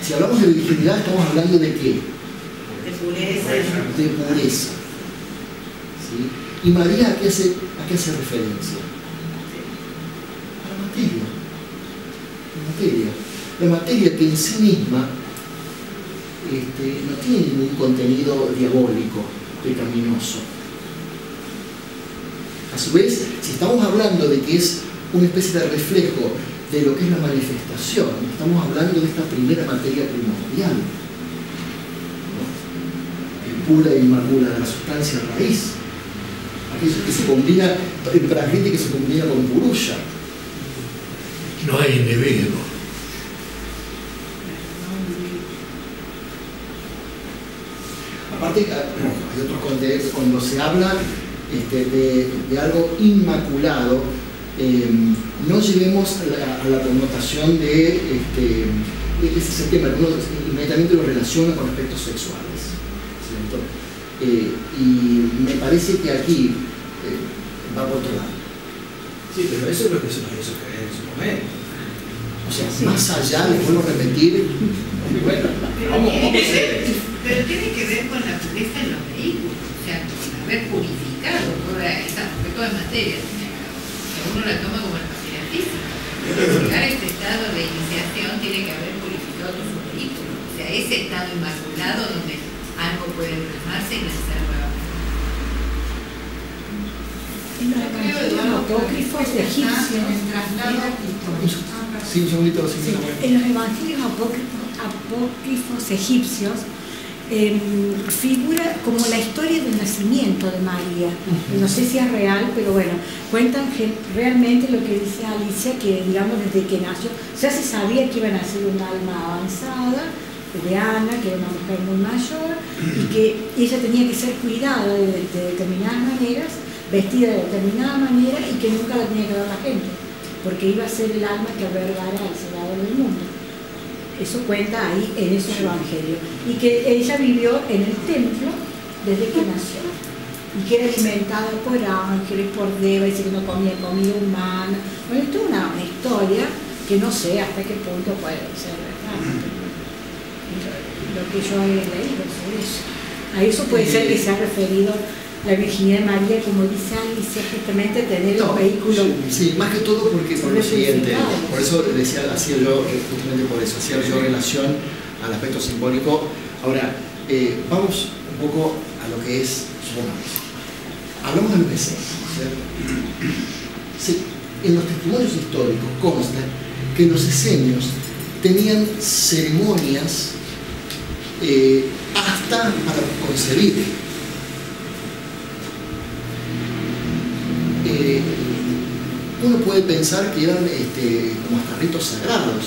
Si hablamos de virginidad, estamos hablando de qué? De pureza. De pureza. ¿Sí? ¿Y María a qué hace referencia? A la materia. La materia. La materia que en sí misma no tiene ningún contenido diabólico, pecaminoso. A su vez, si estamos hablando de que es una especie de reflejo de lo que es la manifestación, estamos hablando de esta primera materia primordial, ¿no? Pura e inmacula de la sustancia raíz, aquello que se combina, en prakriti que se combina con purusha. No hay individuo. Aparte, hay otros contextos, cuando se habla de algo inmaculado, no llevemos a la connotación de ese es el tema, uno inmediatamente lo relaciona con aspectos sexuales, ¿cierto? Y me parece que aquí va por otro lado. Sí, pero eso es lo que se nos hizo creer en su momento. O sea, más allá, les vuelvo a repetir, bueno, Pero tiene que ver con la pureza en los vehículos, o sea, con haber purificado toda esa, porque toda es materia, o sea, uno la toma como la materia física. Para llegar a este estado de iniciación tiene que haber purificado todo su vehículo, o sea, ese estado inmaculado donde algo puede plasmarse y nacer nuevamente. En los evangelios apócrifos egipcios, sí, un segundito, sí, en los evangelios apócrifos egipcios figura como la historia del nacimiento de María. No sé si es real, pero bueno, cuentan realmente lo que dice Alicia, que digamos desde que nació, ya se sabía que iba a nacer un alma avanzada, de Ana, que era una mujer muy mayor, y que ella tenía que ser cuidada de determinadas maneras, vestida de determinada manera, y que nunca la tenía que ver la gente, porque iba a ser el alma que albergara al Salvador del mundo. Eso cuenta ahí en esos evangelios. Y que ella vivió en el templo desde que nació. Y que era alimentada por ángeles, por Deva, dice que no comía comida humana. Bueno, esto es una historia que no sé hasta qué punto puede ser verdad. Lo que yo he leído sobre eso. A eso puede ser que se ha referido la virginidad de María, como dice Alicia, justamente tener un vehículo. Sí, más que todo porque por lo siguiente, por eso decía, hacía yo, justamente por eso, hacía yo relación al aspecto simbólico. Ahora, vamos un poco a lo que es, hablamos de los esenios, ¿cierto? Sí, en los testimonios históricos consta que los esenios tenían ceremonias hasta para concebir. Uno puede pensar que eran como hasta ritos sagrados.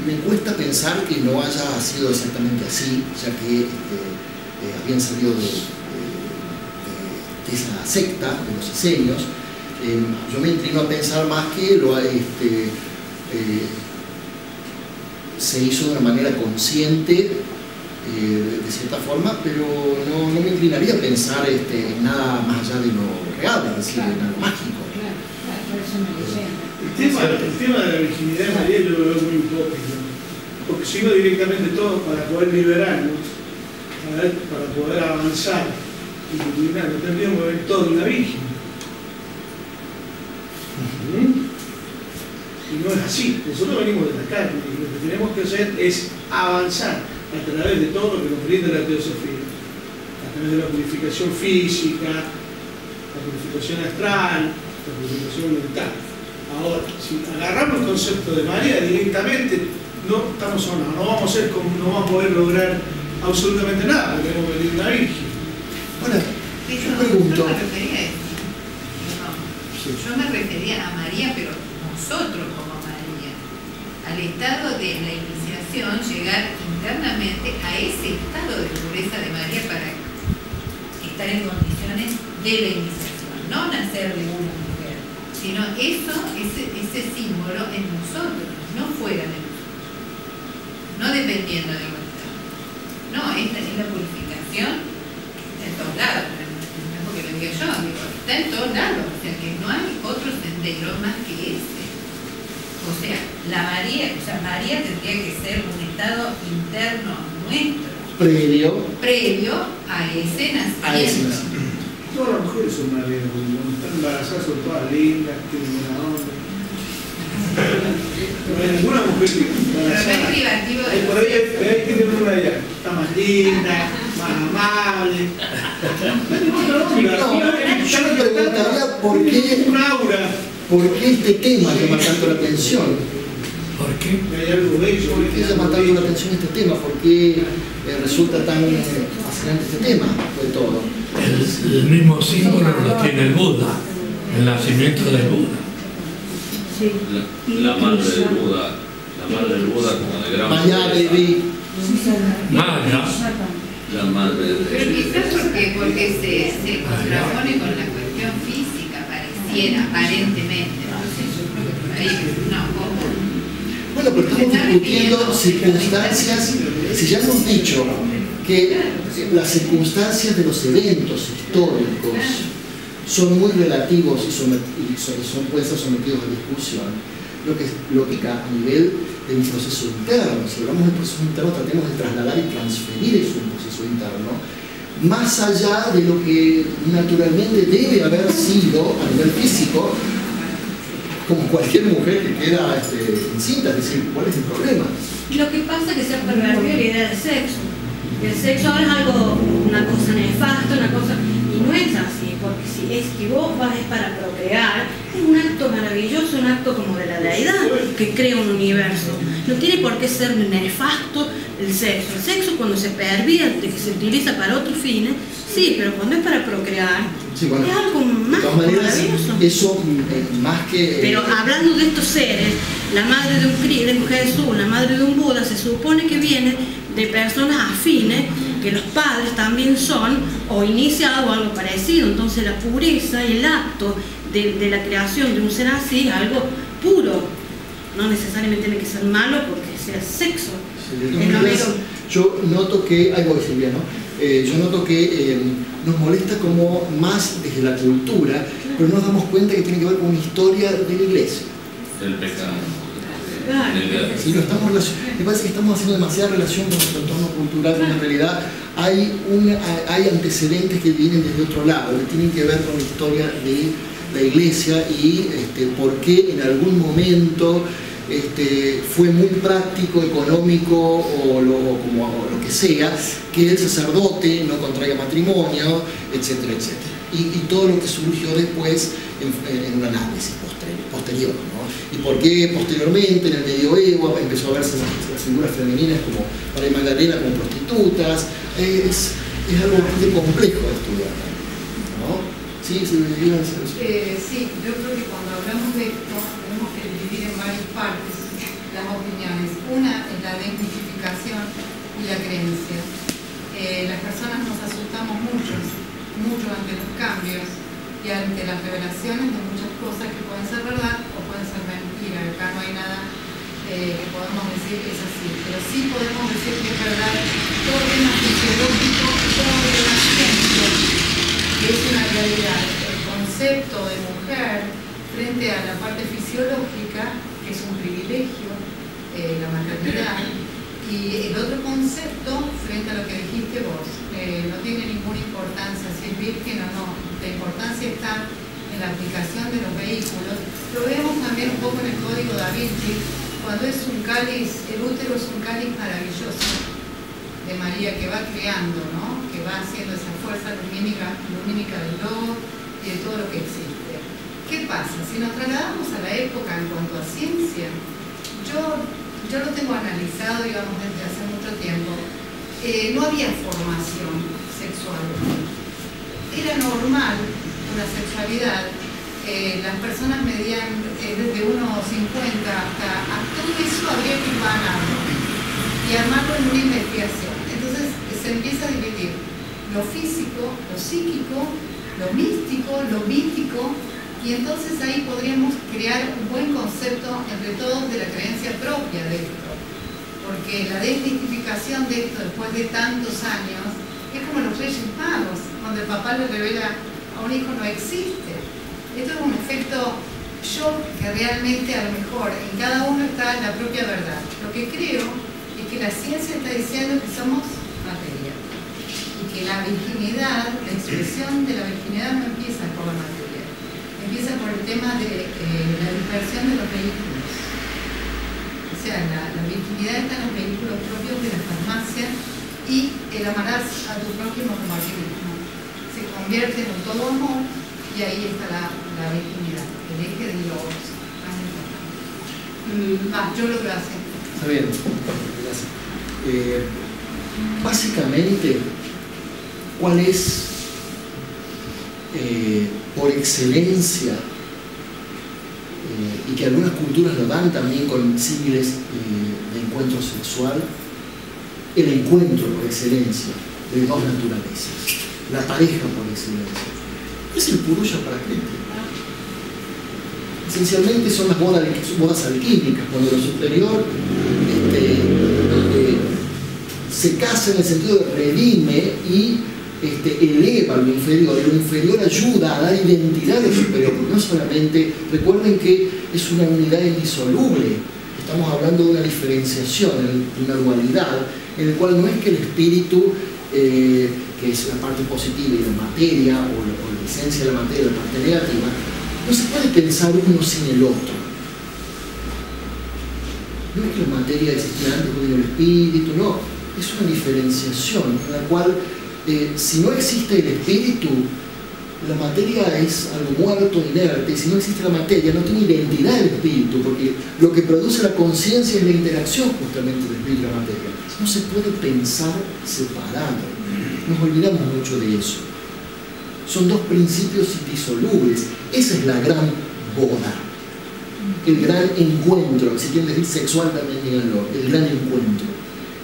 Me cuesta pensar que no haya sido exactamente así, ya que habían salido de esa secta de los esenios. Yo me inclino a pensar más que se hizo de una manera consciente, de cierta forma, pero no me inclinaría a pensar en nada más allá de lo real, es decir, en algo mágico. El tema de la virginidad de María yo lo veo muy utópico, porque si no directamente todo para poder liberarnos, para poder avanzar y culminar, no tendríamos que ver todo en la Virgen. Y no es así, nosotros venimos de la carne y lo que tenemos que hacer es avanzar a través de todo lo que nos brinda la teosofía, a través de la purificación física, la purificación astral, la purificación mental. Ahora, si agarramos el concepto de María directamente, no estamos solos, no vamos a poder lograr absolutamente nada, porque tenemos que venir una Virgen. Ahora, Pero Yo pregunto. yo me refería a esto. Yo me refería a María, pero nosotros como María, al estado de la iniciación, llegar internamente a ese estado de pureza de María para estar en condiciones de la iniciación, no nacer de una mujer, sino eso, ese símbolo en nosotros, no fuera de nosotros, no dependiendo de nosotros. No, esta es la purificación en todos lados. Que lo diga yo, digo, está en todos lados, o sea que no hay otro sendero más que ese. O sea, María tendría que ser un estado interno nuestro, previo a ese nacimiento. Todas las mujeres son marías, cuando están embarazadas son todas lindas, tienen buena onda. No hay ninguna mujer que embarazada. Pero no es privativo de Por ahí tiene una de ellas, está más linda, más amable. Yo me preguntaría por qué, Un aura. por qué este tema llama tanto la atención. ¿Por qué? Hay algo bello. ¿Por qué llama tanto la atención este tema? ¿Por qué resulta tan fascinante este tema de todo? El mismo símbolo lo tiene el Buda, el nacimiento del Buda. Sí. La madre del Buda como de gran Maya Devi. Maya, la madre Pero de quizás porque se contrapone con la cuestión física, pareciera, aparentemente. No sé, yo creo que por ahí, no, ¿cómo? Bueno, pero estamos discutiendo circunstancias, si ya hemos dicho que las circunstancias de los eventos históricos son muy relativos y pueden ser sometidos a discusión, lo que es lógica a nivel de un proceso interno. Si hablamos de proceso interno, tratemos de trasladar y transferir eso a un proceso interno, más allá de lo que naturalmente debe haber sido a nivel físico, como cualquier mujer que queda encinta, es decir, ¿cuál es el problema? Lo que pasa es que se ha pervertido la idea del sexo. El sexo ahora es algo, una cosa nefasta, una cosa, y no es así, porque si es que vos vas es para procrear, es un acto maravilloso, un acto como de la deidad que crea un universo. No tiene por qué ser nefasto el sexo. El sexo cuando se pervierte, que se utiliza para otros fines, sí, pero cuando es para procrear, Sí, bueno, es algo de más todas maneras, maravilloso. eso más que... Pero hablando de estos seres, la madre de un Jesús, la madre de un Buda, se supone que viene de personas afines, que los padres también son, o iniciados o algo parecido. Entonces la pureza y el acto de la creación de un ser así es algo puro. No necesariamente tiene que ser malo porque sea sexo. Sí, de todas maneras, yo noto que, ahí voy Silvia, ¿no? Yo noto que nos molesta como más desde la cultura, pero nos damos cuenta que tiene que ver con una historia de la iglesia. del pecado. Claro. Si no estamos me parece que estamos haciendo demasiada relación con nuestro entorno cultural, cuando en realidad hay antecedentes que vienen desde otro lado, que tienen que ver con la historia de la iglesia y por qué en algún momento fue muy práctico, económico o lo que sea, que el sacerdote no contraiga matrimonio, etcétera, etcétera. Y todo lo que surgió después en un análisis posterior, ¿no? Y por qué posteriormente en el medioevo empezó a verse las figuras femeninas como María Magdalena como prostitutas. Es algo bastante complejo de estudiar, ¿no? Sí, Sí, yo creo que cuando hablamos de esto tenemos que dividir en varias partes las opiniones. Una es la desmitificación y la creencia. Las personas nos asustamos mucho ante los cambios y ante las revelaciones de muchas cosas que pueden ser verdad o pueden ser mentira. Acá no hay nada que podamos decir que es así, pero sí podemos decir que es verdad todo tema fisiológico, todo tema científico, que es una realidad. El concepto de mujer frente a la parte fisiológica, que es un privilegio, la maternidad, y el otro concepto frente a lo que dijiste vos, no tiene ninguna importancia si es virgen o no. La importancia está en la aplicación de los vehículos. Lo vemos también un poco en el Código Da Vinci, cuando es un cáliz, el útero es un cáliz maravilloso de María que va creando, ¿no? Que va haciendo esa fuerza lumínica del lobo y de todo lo que existe. ¿Qué pasa? Si nos trasladamos a la época en cuanto a ciencia, yo lo tengo analizado, digamos, desde hace mucho tiempo. No había formación sexual. era normal una sexualidad. Las personas medían desde 1,50 hasta todo eso habría que urbanarlo y armarlo en una investigación. Entonces se empieza a dividir lo físico, lo psíquico, lo místico, lo mítico, y entonces ahí podríamos crear un buen concepto entre todos de la creencia propia de esto, porque la desmitificación de esto después de tantos años es como los Reyes Magos, cuando el papá le revela a un hijo no existe. Esto es un efecto shock que realmente a lo mejor en cada uno está la propia verdad. Lo que creo es que la ciencia está diciendo que somos materia y que la virginidad, la expresión de la virginidad no empieza por la materia, empieza por el tema de la dispersión de los vehículos. O sea, la virginidad está en los vehículos propios de la farmacia y el amarás a tu prójimo como a ti mismo. Se convierte en un todo amor. Y ahí está la virginidad, el eje de los más importantes. Yo lo veo así. Está bien, gracias. Básicamente, ¿cuál es por excelencia, y que algunas culturas lo dan también con símiles de encuentro sexual, el encuentro por excelencia de dos naturalezas, la pareja por excelencia? Es el Purusha Prakriti. Esencialmente son las bodas alquímicas, cuando lo superior se casa en el sentido de redime y eleva lo inferior, y lo inferior ayuda a dar identidad a lo superior, porque no solamente, recuerden que es una unidad indisoluble, estamos hablando de una diferenciación, de una dualidad, en el cual no es que el espíritu, que es la parte positiva, y la materia, o la esencia de la materia, la parte negativa, no se puede pensar uno sin el otro. No es que la materia existía antes con el espíritu, no, es una diferenciación en la cual, si no existe el espíritu, la materia es algo muerto, inerte, y si no existe la materia, no tiene identidad el espíritu, porque lo que produce la conciencia es la interacción justamente del espíritu y la materia. No se puede pensar separado. Nos olvidamos mucho de eso. Son dos principios indisolubles. Esa es la gran boda, el gran encuentro, si quieren decir sexual también díganlo, el gran encuentro,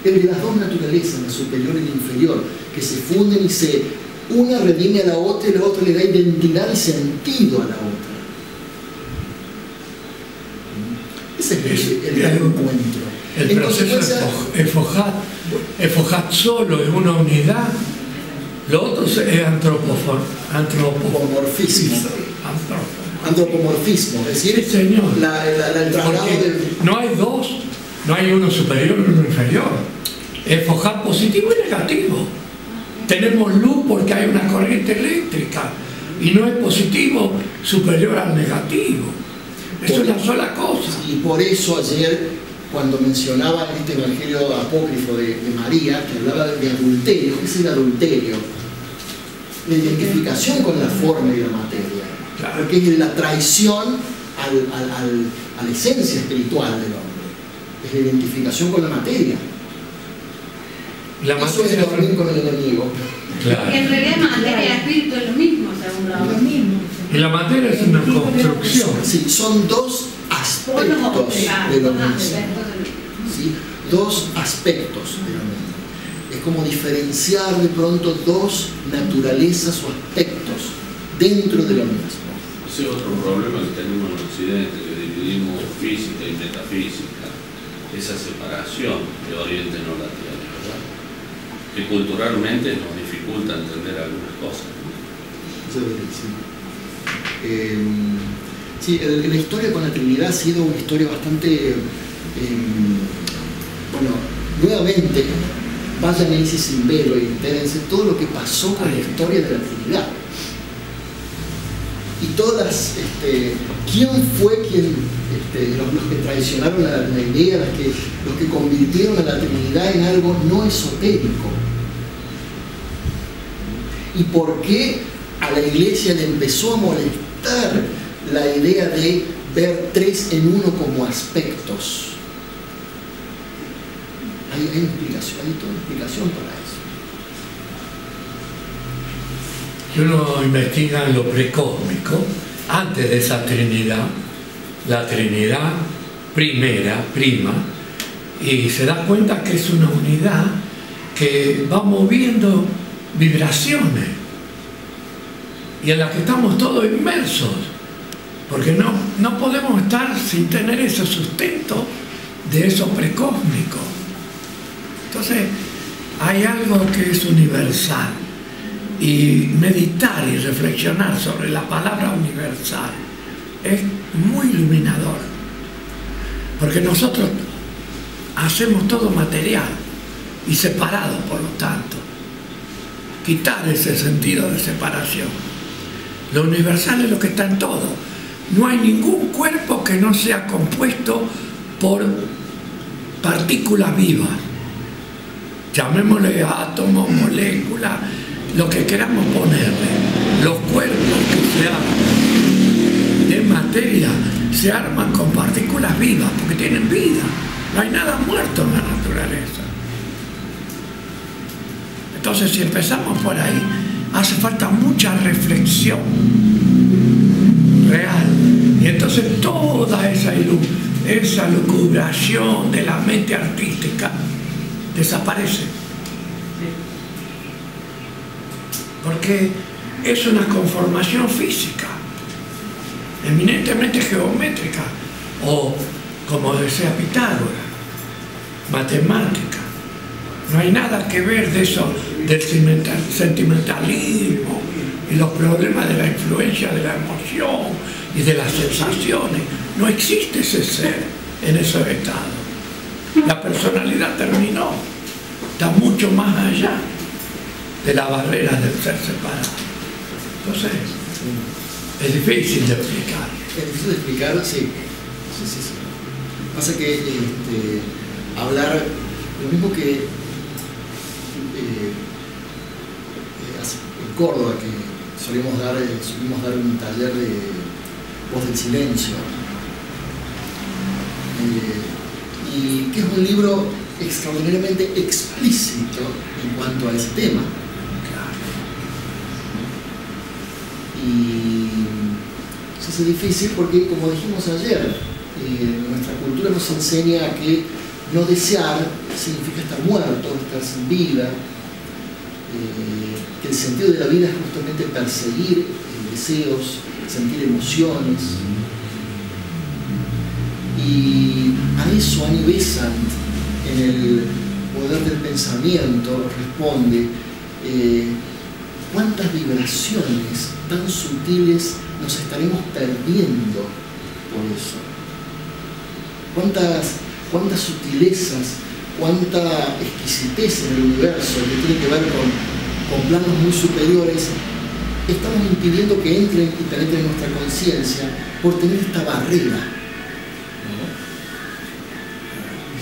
el de las dos naturalezas, la superior y la inferior, que se funden y una redime a la otra y la otra le da identidad y sentido a la otra. Ese es el gran encuentro. El proceso es Fojat solo, es una unidad. Lo otro es antropomorfismo, es decir, sí, señor. El traslado del... No hay dos, no hay uno superior y uno inferior. Es Fojat positivo y negativo. Tenemos luz porque hay una corriente eléctrica y no es positivo superior al negativo. Es una sola cosa. Y por eso ayer, cuando mencionaba este evangelio apócrifo de María, que hablaba de adulterio, ¿qué es el adulterio? La identificación con la forma y la materia. Claro. Porque es la traición a la esencia espiritual del hombre. Es la identificación con la materia. Eso es dormir con el enemigo. Claro. En realidad materia y espíritu es lo mismo, según lo mismo. Y la materia es una construcción. Sí, son dos aspectos de lo mismo. ¿Sí? Dos aspectos de lo mismo. Es como diferenciar de pronto dos naturalezas o aspectos dentro de lo mismo. Ese es otro problema que tenemos en Occidente, que dividimos física y metafísica. Esa separación de Oriente no la tiene, ¿verdad? Que culturalmente nos dificulta entender algunas cosas. Sí, la historia con la Trinidad ha sido una historia bastante, bueno, nuevamente, vayan a irse sin velo y entérense todo lo que pasó con la historia de la Trinidad. Y todas, ¿quién fue los que traicionaron la idea, los que convirtieron a la Trinidad en algo no esotérico? ¿Y por qué a la Iglesia le empezó a molestar la idea de ver tres en uno como aspectos? Hay toda una explicación para eso. que uno investiga en lo precósmico, antes de esa Trinidad, la Trinidad primera, prima, y se da cuenta que es una unidad que va moviendo vibraciones y en la que estamos todos inmersos, porque no podemos estar sin tener ese sustento de eso precósmico. Entonces hay algo que es universal, y meditar y reflexionar sobre la palabra universal es muy iluminador, porque nosotros hacemos todo material y separado, por lo tanto. Quitar ese sentido de separación. Lo universal es lo que está en todo. No hay ningún cuerpo que no sea compuesto por partículas vivas. Llamémosle átomos, moléculas, lo que queramos ponerle. Los cuerpos que se arman de materia se arman con partículas vivas porque tienen vida. No hay nada muerto en la naturaleza. Entonces, si empezamos por ahí, hace falta mucha reflexión real. Y entonces toda esa lucubración de la mente artística desaparece. Porque es una conformación física, eminentemente geométrica, o, como decía Pitágoras, matemática. No hay nada que ver de eso, del sentimentalismo y los problemas de la influencia de la emoción y de las sensaciones. No existe ese ser en esos estados. La personalidad terminó, está mucho más allá de la barrera del ser separado. Entonces, es difícil de explicar. Es difícil de explicar, sí. Pasa que hablar, lo mismo que en Córdoba, que solimos dar un taller de voz del silencio, y que es un libro extraordinariamente explícito en cuanto a ese tema. Y se hace difícil porque, como dijimos ayer, nuestra cultura nos enseña que no desear significa estar muerto, estar sin vida, que el sentido de la vida es justamente perseguir deseos, sentir emociones. Y a eso Annie Besant, en el poder del pensamiento, responde: ¿cuántas vibraciones tan sutiles nos estaremos perdiendo por eso? ¿Cuántas sutilezas, cuánta exquisitez en el universo que tiene que ver con planos muy superiores estamos impidiendo que entren y penetren en nuestra conciencia por tener esta barrera?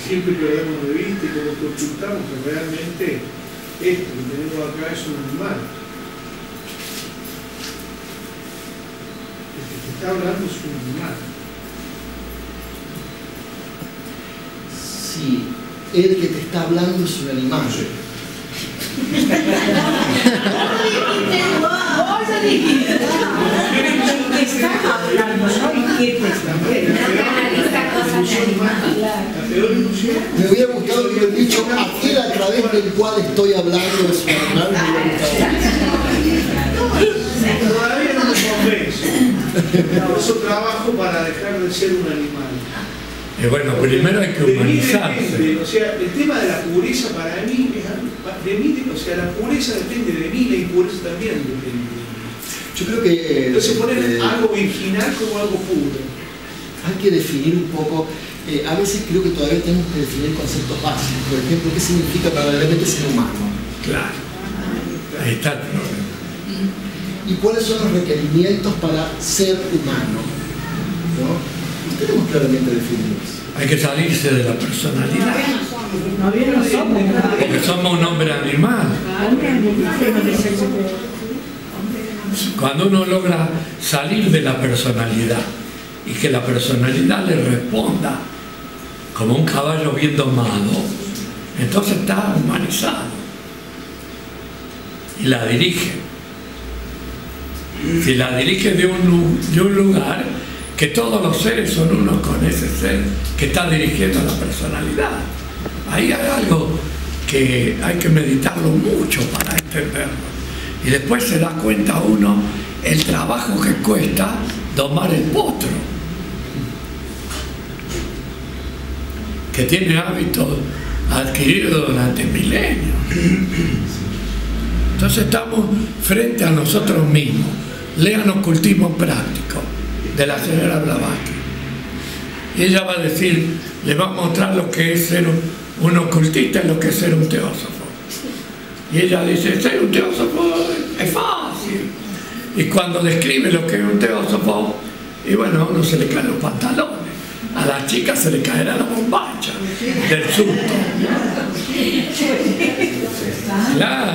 Siempre perdemos de vista y como que ocultamos que realmente esto que tenemos acá es un animal. El que te está hablando es un animal. Sí, el que te está hablando es un animal. Me hubiera gustado que hubieran dicho aquel a través del cual estoy hablando es un animal. Todavía no me convence. Por eso trabajo para dejar de ser un animal. Bueno, primero hay que humanizarse. O sea, el tema de la pureza para mí es de mí, o sea, la pureza depende de mí, la impureza también depende de mí. Yo creo que entonces poner algo virginal como algo puro. Hay que definir un poco, a veces creo que todavía tenemos que definir conceptos básicos. Por ejemplo, ¿qué significa verdaderamente ser humano? Claro, ahí está el problema. ¿Y cuáles son los requerimientos para ser humano? ¿No? Tenemos claramente definidos. Hay que salirse de la personalidad. Porque somos un hombre animal. Cuando uno logra salir de la personalidad y que la personalidad le responda como un caballo bien domado, entonces está humanizado y la dirige. Si la diriges de un lugar, que todos los seres son unos con ese ser que está dirigiendo la personalidad. Ahí hay algo que hay que meditarlo mucho para entenderlo. Y después se da cuenta uno el trabajo que cuesta domar el potro, que tiene hábitos adquiridos durante milenios. Entonces estamos frente a nosotros mismos. Lean Ocultismo Práctico, de la señora Blavatsky. Y ella va a decir, le va a mostrar lo que es ser un ocultista y lo que es ser un teósofo. Y ella dice, ser un teósofo es fácil. Y cuando describe lo que es un teósofo, y bueno, a uno se le caen los pantalones, a la chica se le caerá la bombacha del susto. Claro.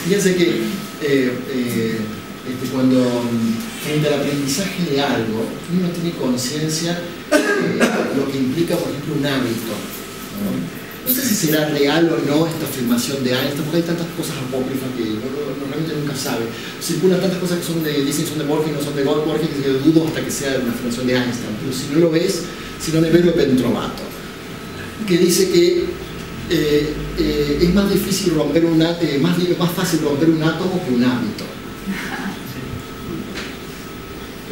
Fíjense que cuando frente al aprendizaje de algo, uno tiene conciencia de lo que implica, por ejemplo, un hábito, ¿no? No sé si será real o no esta afirmación de Einstein, porque hay tantas cosas apócrifas que uno realmente nunca sabe. Circulan tantas cosas que dicen que son de Borges y no son de Borges, que yo dudo hasta que sea una afirmación de Einstein. Pero si no lo ves, si no me veo, Ben Trovato, que dice que es más difícil romper más fácil romper un átomo que un hábito.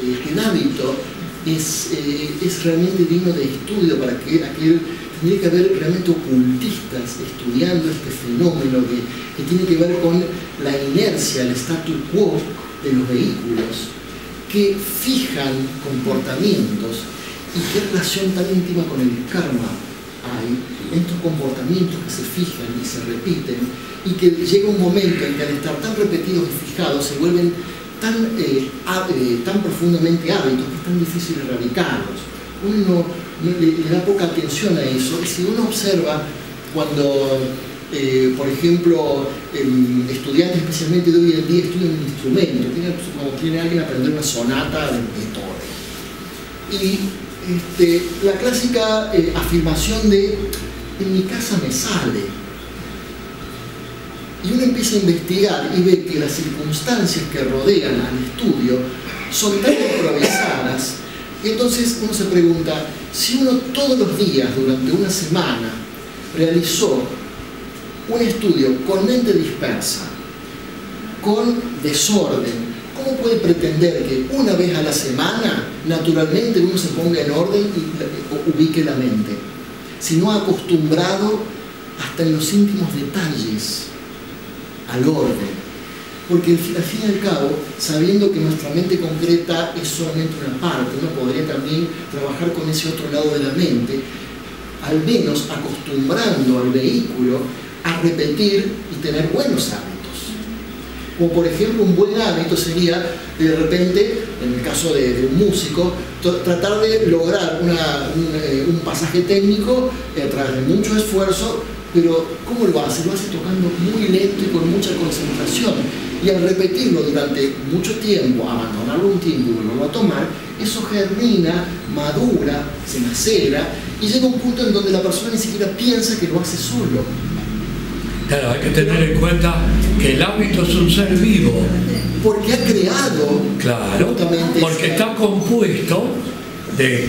El hábito es realmente digno de estudio para que tendría que haber realmente ocultistas estudiando este fenómeno que tiene que ver con la inercia, el statu quo de los vehículos que fijan comportamientos y qué relación tan íntima con el karma hay en estos comportamientos que se fijan y se repiten y que llega un momento en que al estar tan repetidos y fijados se vuelven tan profundamente hábitos que es tan difícil erradicarlos. Uno le da poca atención a eso. Y si uno observa cuando, por ejemplo, estudiantes especialmente de hoy en día estudian un instrumento, como tiene alguien aprender una sonata de Beethoven, y la clásica afirmación de en mi casa me sale. Y uno empieza a investigar y ve que las circunstancias que rodean al estudio son tan improvisadas, y entonces uno se pregunta, si uno todos los días durante una semana realizó un estudio con mente dispersa, con desorden, ¿cómo puede pretender que una vez a la semana naturalmente uno se ponga en orden y ubique la mente? Si no ha acostumbrado hasta en los íntimos detalles al orden. Porque al fin y al cabo, sabiendo que nuestra mente concreta es solamente una parte, uno podría también trabajar con ese otro lado de la mente, al menos acostumbrando al vehículo a repetir y tener buenos hábitos. Como por ejemplo, un buen hábito sería, de repente, en el caso de un músico, tratar de lograr un pasaje técnico a través de mucho esfuerzo, pero ¿cómo lo hace? Lo hace tocando muy lento y con mucha concentración. Y al repetirlo durante mucho tiempo, abandonarlo un tiempo y volverlo a tomar, eso germina, madura, se macera y llega a un punto en donde la persona ni siquiera piensa que lo hace solo. Claro, hay que tener en cuenta que el hábito es un ser vivo. Porque ha creado. Claro, porque está compuesto de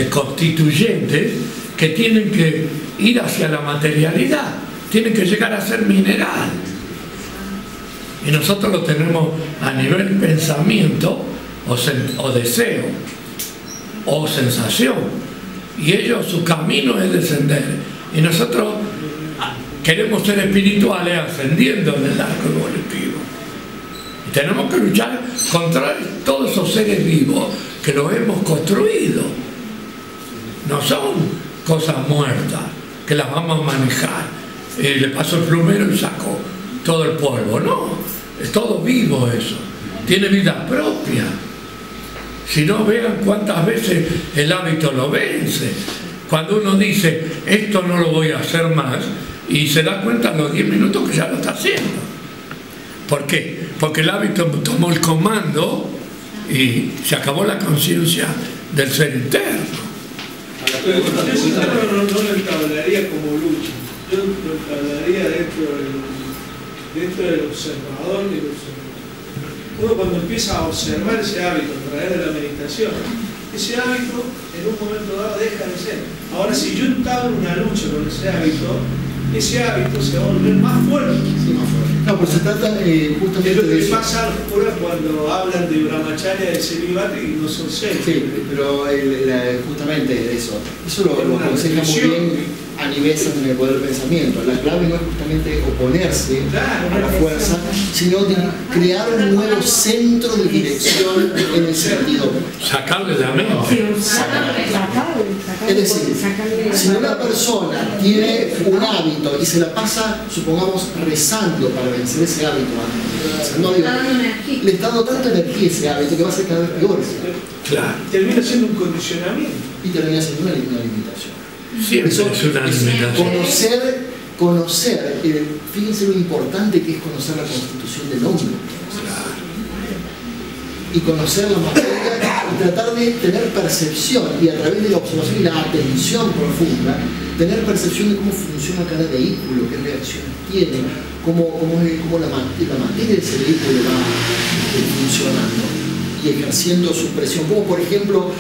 constituyentes que tienen que ir hacia la materialidad, tienen que llegar a ser mineral. Y nosotros lo tenemos a nivel pensamiento o deseo o sensación. Y ellos, su camino es descender. Y nosotros queremos ser espirituales ascendiendo en el arco evolutivo. Y tenemos que luchar contra todos esos seres vivos que los hemos construido. No son cosas muertas que las vamos a manejar. Le paso el plumero y saco todo el polvo. No. Es todo vivo eso, tiene vida propia. Si no, vean cuántas veces el hábito lo vence. Cuando uno dice, esto no lo voy a hacer más, y se da cuenta en los 10 minutos que ya lo está haciendo. ¿Por qué? Porque el hábito tomó el comando y se acabó la conciencia del ser interno. Yo no lo entablaría como lucha, yo lo entablaría dentro del observador y el observador. uno cuando empieza a observar ese hábito a través de la meditación, ese hábito en un momento dado deja de ser. Ahora, si yo estaba en una lucha con ese hábito se va a volver más fuerte. Sí, más fuerte. No, pero se trata justamente de lo que de eso. pasa a los curas cuando hablan de Brahmacharya, de Celibato y no son serios. Sí, pero justamente eso lo aconseja muy bien a nivel en el poder del pensamiento. La clave no es justamente oponerse a la fuerza, sino de crear un nuevo centro de dirección en el sentido. Sacarle la mente. Es decir, si una persona tiene un hábito y se la pasa, supongamos, rezando para vencer ese hábito, le está dando tanta energía ese hábito que va a ser cada vez peor. Claro. Termina siendo un condicionamiento. Y termina siendo una limitación. Siempre es una limitación. Conocer, fíjense lo importante que es conocer la constitución del hombre. Y conocer la materia y tratar de tener percepción, y a través de la observación y la atención profunda, tener percepción de cómo funciona cada vehículo, qué reacciones tiene, cómo la materia de ese vehículo va funcionando y ejerciendo su presión. Como por ejemplo,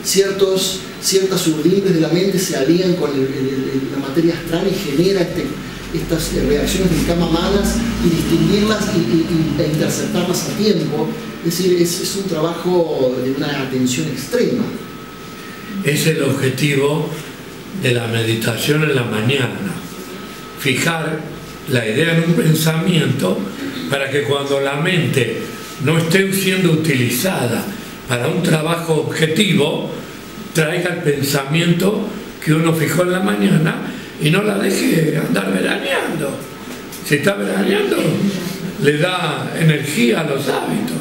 ciertas urdimbre de la mente se alían con la materia astral y genera estas reacciones de kama manas y distinguirlas e interceptarlas a tiempo. Es decir, es un trabajo de una atención extrema. Es el objetivo de la meditación en la mañana. Fijar la idea en un pensamiento para que cuando la mente no esté siendo utilizada para un trabajo objetivo, traiga el pensamiento que uno fijó en la mañana y no la deje andar veraneando. Si está veraneando, le da energía a los hábitos.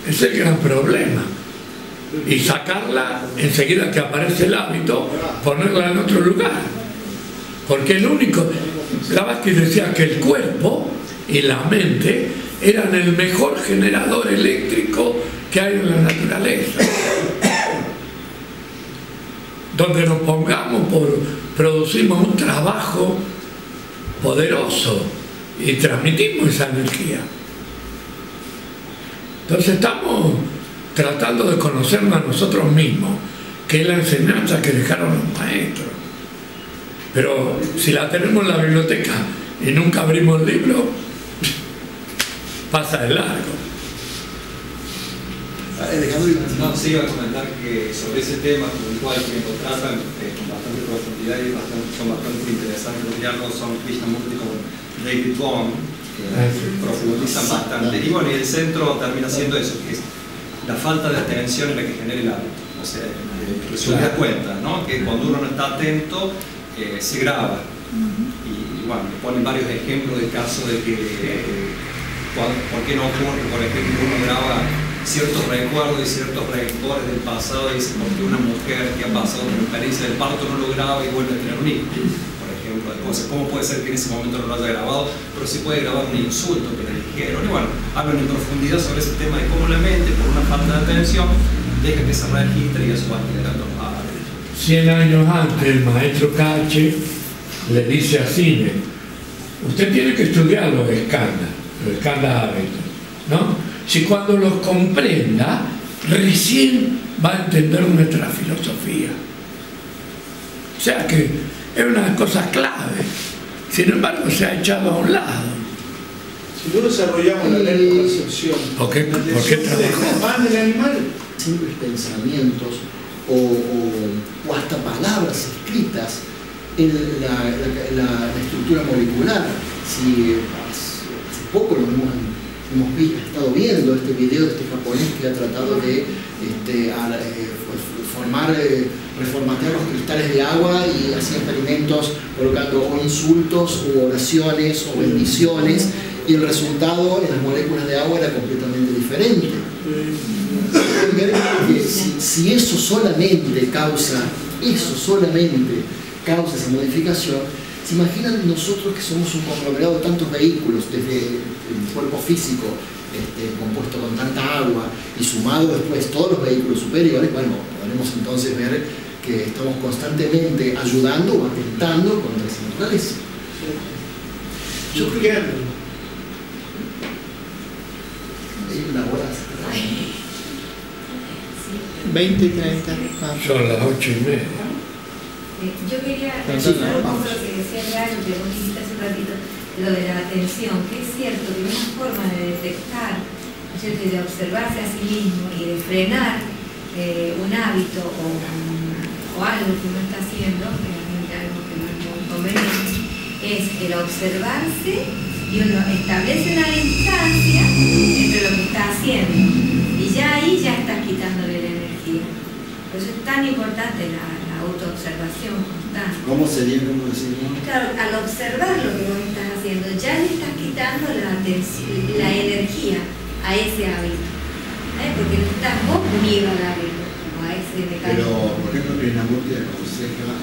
Es el gran problema. Y sacarla enseguida que aparece el hábito, ponerla en otro lugar. Porque el único... Blavatsky decía que el cuerpo y la mente eran el mejor generador eléctrico que hay en la naturaleza. Donde nos pongamos, producimos un trabajo poderoso y transmitimos esa energía. Entonces estamos tratando de conocernos a nosotros mismos, que es la enseñanza que dejaron los maestros. Pero si la tenemos en la biblioteca y nunca abrimos el libro, pasa de largo. No, sí, iba a comentar que sobre ese tema, como igual que lo tratan con bastante profundidad y son bastante interesantes los diálogos, son Krishnamurti con David Bohm, que profundizan bastante. Y bueno, y el centro termina siendo eso, que es la falta de atención en la que genera el hábito. O sea, se da cuenta, ¿no? Que cuando uno no está atento, se graba. Y bueno, ponen varios ejemplos de casos de que, ¿por qué no ocurre? Por ejemplo, uno graba ciertos recuerdos y ciertos rencores del pasado y dice, porque una mujer que ha pasado por la experiencia del parto no lo graba y vuelve a tener un hijo, por ejemplo. Entonces, ¿cómo puede ser que en ese momento no lo haya grabado? Pero sí puede grabar un insulto que le dijeron. Y bueno, hablan en profundidad sobre ese tema de cómo la mente, por una falta de atención, deja que se registre y eso va generando hábitos. 100 años antes, el maestro Cache le dice a Cine, usted tiene que estudiar los escándalos hábitos, ¿no? Si cuando los comprenda, recién va a entender nuestra filosofía. O sea que es una cosa clave. Sin embargo, se ha echado a un lado. Si no desarrollamos la ley de percepción, ¿Por qué trabajó? más del animal, simples pensamientos o hasta palabras escritas en la estructura molecular. Si hace poco lo hemos estado viendo este video de este japonés que ha tratado de reformatear los cristales de agua y hacía experimentos colocando o insultos o oraciones o bendiciones, y el resultado en las moléculas de agua era completamente diferente. Si eso solamente causa esa modificación, ¿se imaginan nosotros que somos un conglomerado de tantos vehículos, desde el cuerpo físico compuesto con tanta agua y sumado después todos los vehículos superiores? Bueno, podremos entonces ver que estamos constantemente ayudando o atentando contra esa naturaleza. Yo creo que hay una hora. 20 y 30. Son las 8:30. Yo quería mencionar un poco lo que decía ya, lo que vos dijiste hace un ratito, lo de la atención, que es cierto que una forma de detectar, ¿no es cierto?, y de observarse a sí mismo y de frenar un hábito o algo que uno está haciendo, realmente algo que no es muy conveniente, es el observarse y uno establece una distancia entre lo que está haciendo y ya ahí ya está quitándole la energía. Por eso es tan importante la autoobservación constante. ¿Cómo sería? ¿Cómo decimos? Claro, al observar lo que vos estás haciendo, ya le estás quitando la energía a ese hábito. Porque no estás vos unido al hábito, como a ese mecanismo. Pero, por ejemplo, Krishnamurti aconseja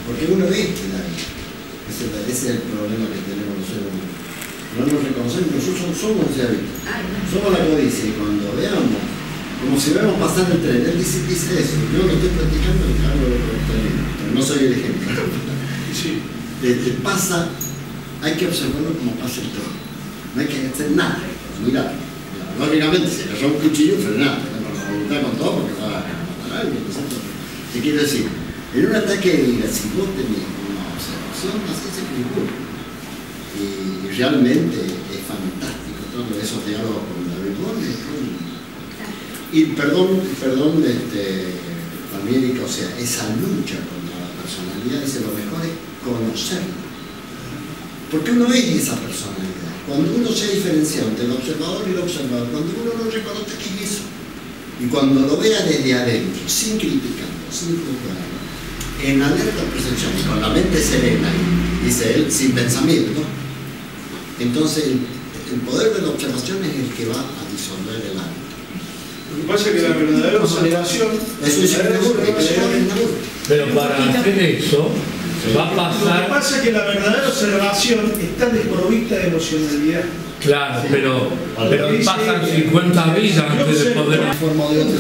porque uno ve el hábito. Ese es el problema que tenemos los seres humanos. No nos reconocemos, nosotros somos ese hábito. Somos la codicia y cuando veamos, como si vemos pasar el tren, él dice eso, yo lo estoy practicando y hago lo que estoy viendo, pero no soy el ejemplo. Sí. Pasa, hay que observarlo como pasa el tren, no hay que hacer nada, mirar. Lógicamente, si agarra un cuchillo, frenar, con todo porque va a matar a alguien. ¿Qué quiero decir? En un ataque de ira, si vos tenés una observación, haces el figura. Y realmente es fantástico todos esos diálogos con David Bowie. Y perdón, América, o sea, esa lucha contra la personalidad, dice, lo mejor es conocerlo. Porque uno es esa personalidad. Cuando uno se diferencia entre el observador y el observador, cuando uno no reconoce qué es eso, y cuando lo vea desde adentro, sin criticarlo, sin juzgarlo, en alerta percepción, con la mente serena, dice él, sin pensamiento, entonces el poder de la observación es el que va a disolver el hábito. Lo que pasa es que la verdadera observación, pero para hacer eso va a pasar. Lo que pasa es que la verdadera observación está desprovista de emocionalidad. Claro, pero pasan 50 vidas antes de poder. De forma o de otra,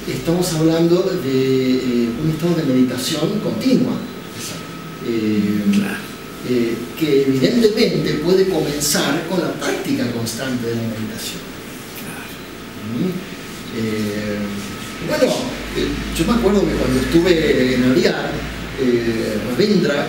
estamos hablando de un estado de meditación continua. Que evidentemente puede comenzar con la práctica constante de la meditación. Bueno, yo me acuerdo que cuando estuve en Ariar, Ravindra,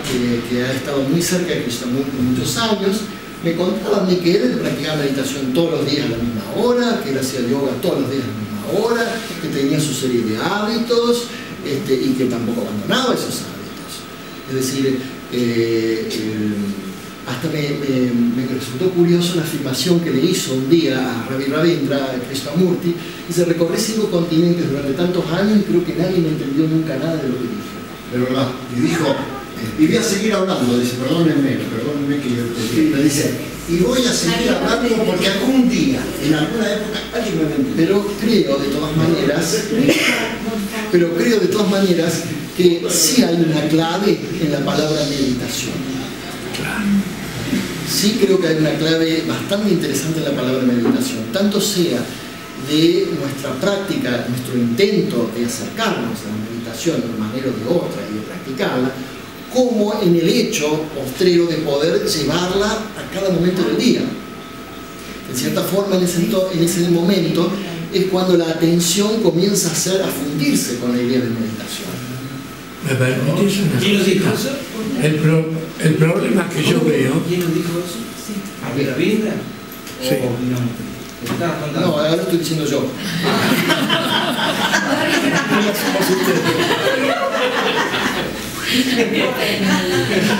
que ha estado muy cerca de Krishnamurti por muchos años, me contaban de que él practicaba meditación todos los días a la misma hora, que él hacía yoga todos los días a la misma hora, que tenía su serie de hábitos y que tampoco abandonaba esos hábitos. Es decir, hasta me resultó curioso la afirmación que le hizo un día a Ravi Ravindra, a Krishnamurti, dice, recorrí 5 continentes durante tantos años y creo que nadie me entendió nunca nada de lo que dije. Pero verdad, y dijo, y voy a seguir hablando, dice, perdónenme que yo te dice, y voy a seguir hablando porque algún día, en alguna época, alguien me entendió. Pero creo de todas maneras que sí hay una clave en la palabra meditación. Sí creo que hay una clave bastante interesante en la palabra meditación, tanto sea de nuestra práctica, nuestro intento de acercarnos a la meditación de una manera o de otra y de practicarla, como en el hecho postrero de poder llevarla a cada momento del día. En cierta forma, en ese momento es cuando la atención comienza a fundirse con la idea de meditación. ¿Me permitís una cosa? El problema que yo veo... ¿Quién nos dijo eso? Sí. ¿A Ravindra? Sí. No, ahora lo estoy diciendo yo.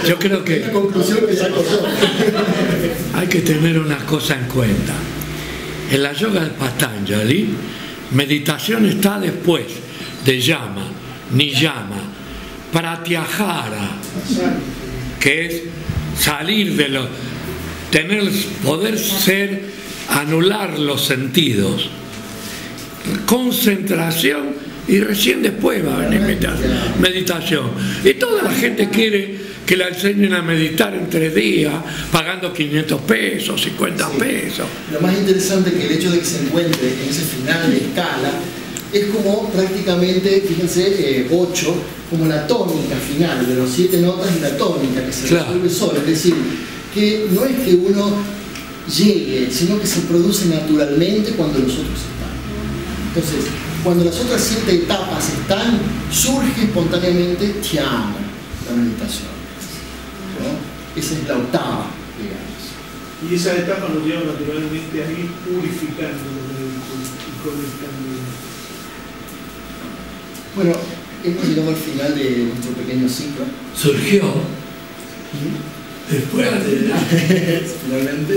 Yo creo que la conclusión que saco yo. Hay que tener una cosa en cuenta. En la yoga de Patanjali, meditación está después de yama, niyama, pratyahara, que es salir de lo, poder ser, anular los sentidos, concentración, y recién después va a venir meditación. Y toda la gente quiere que la enseñen a meditar en 3 días, pagando 500 pesos, 50 pesos. Lo más interesante es que el hecho de que se encuentre en ese final de escala es como prácticamente, fíjense, 8, como la tónica final de los 7 notas y la tónica que se resuelve solo. Es decir, que no es que uno llegue, sino que se produce naturalmente cuando los otros están. Entonces, cuando las otras 7 etapas están, surge espontáneamente Dhyana, la meditación, ¿no? Esa es la octava, digamos. Y esa etapa nos lleva naturalmente a ir purificando y conectando. Bueno, hemos llegado al final de nuestro pequeño ciclo. Surgió después de finalmente.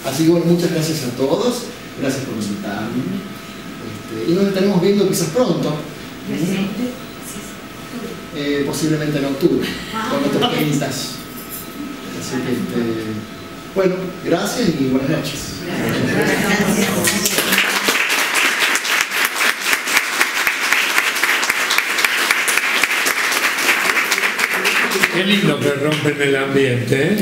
Así que bueno, muchas gracias a todos. Gracias por invitarme. Y nos estaremos viendo quizás pronto. Posiblemente en octubre, con otros tenistas. Así que, bueno, gracias y buenas noches. Qué lindo que rompen el ambiente, ¿eh?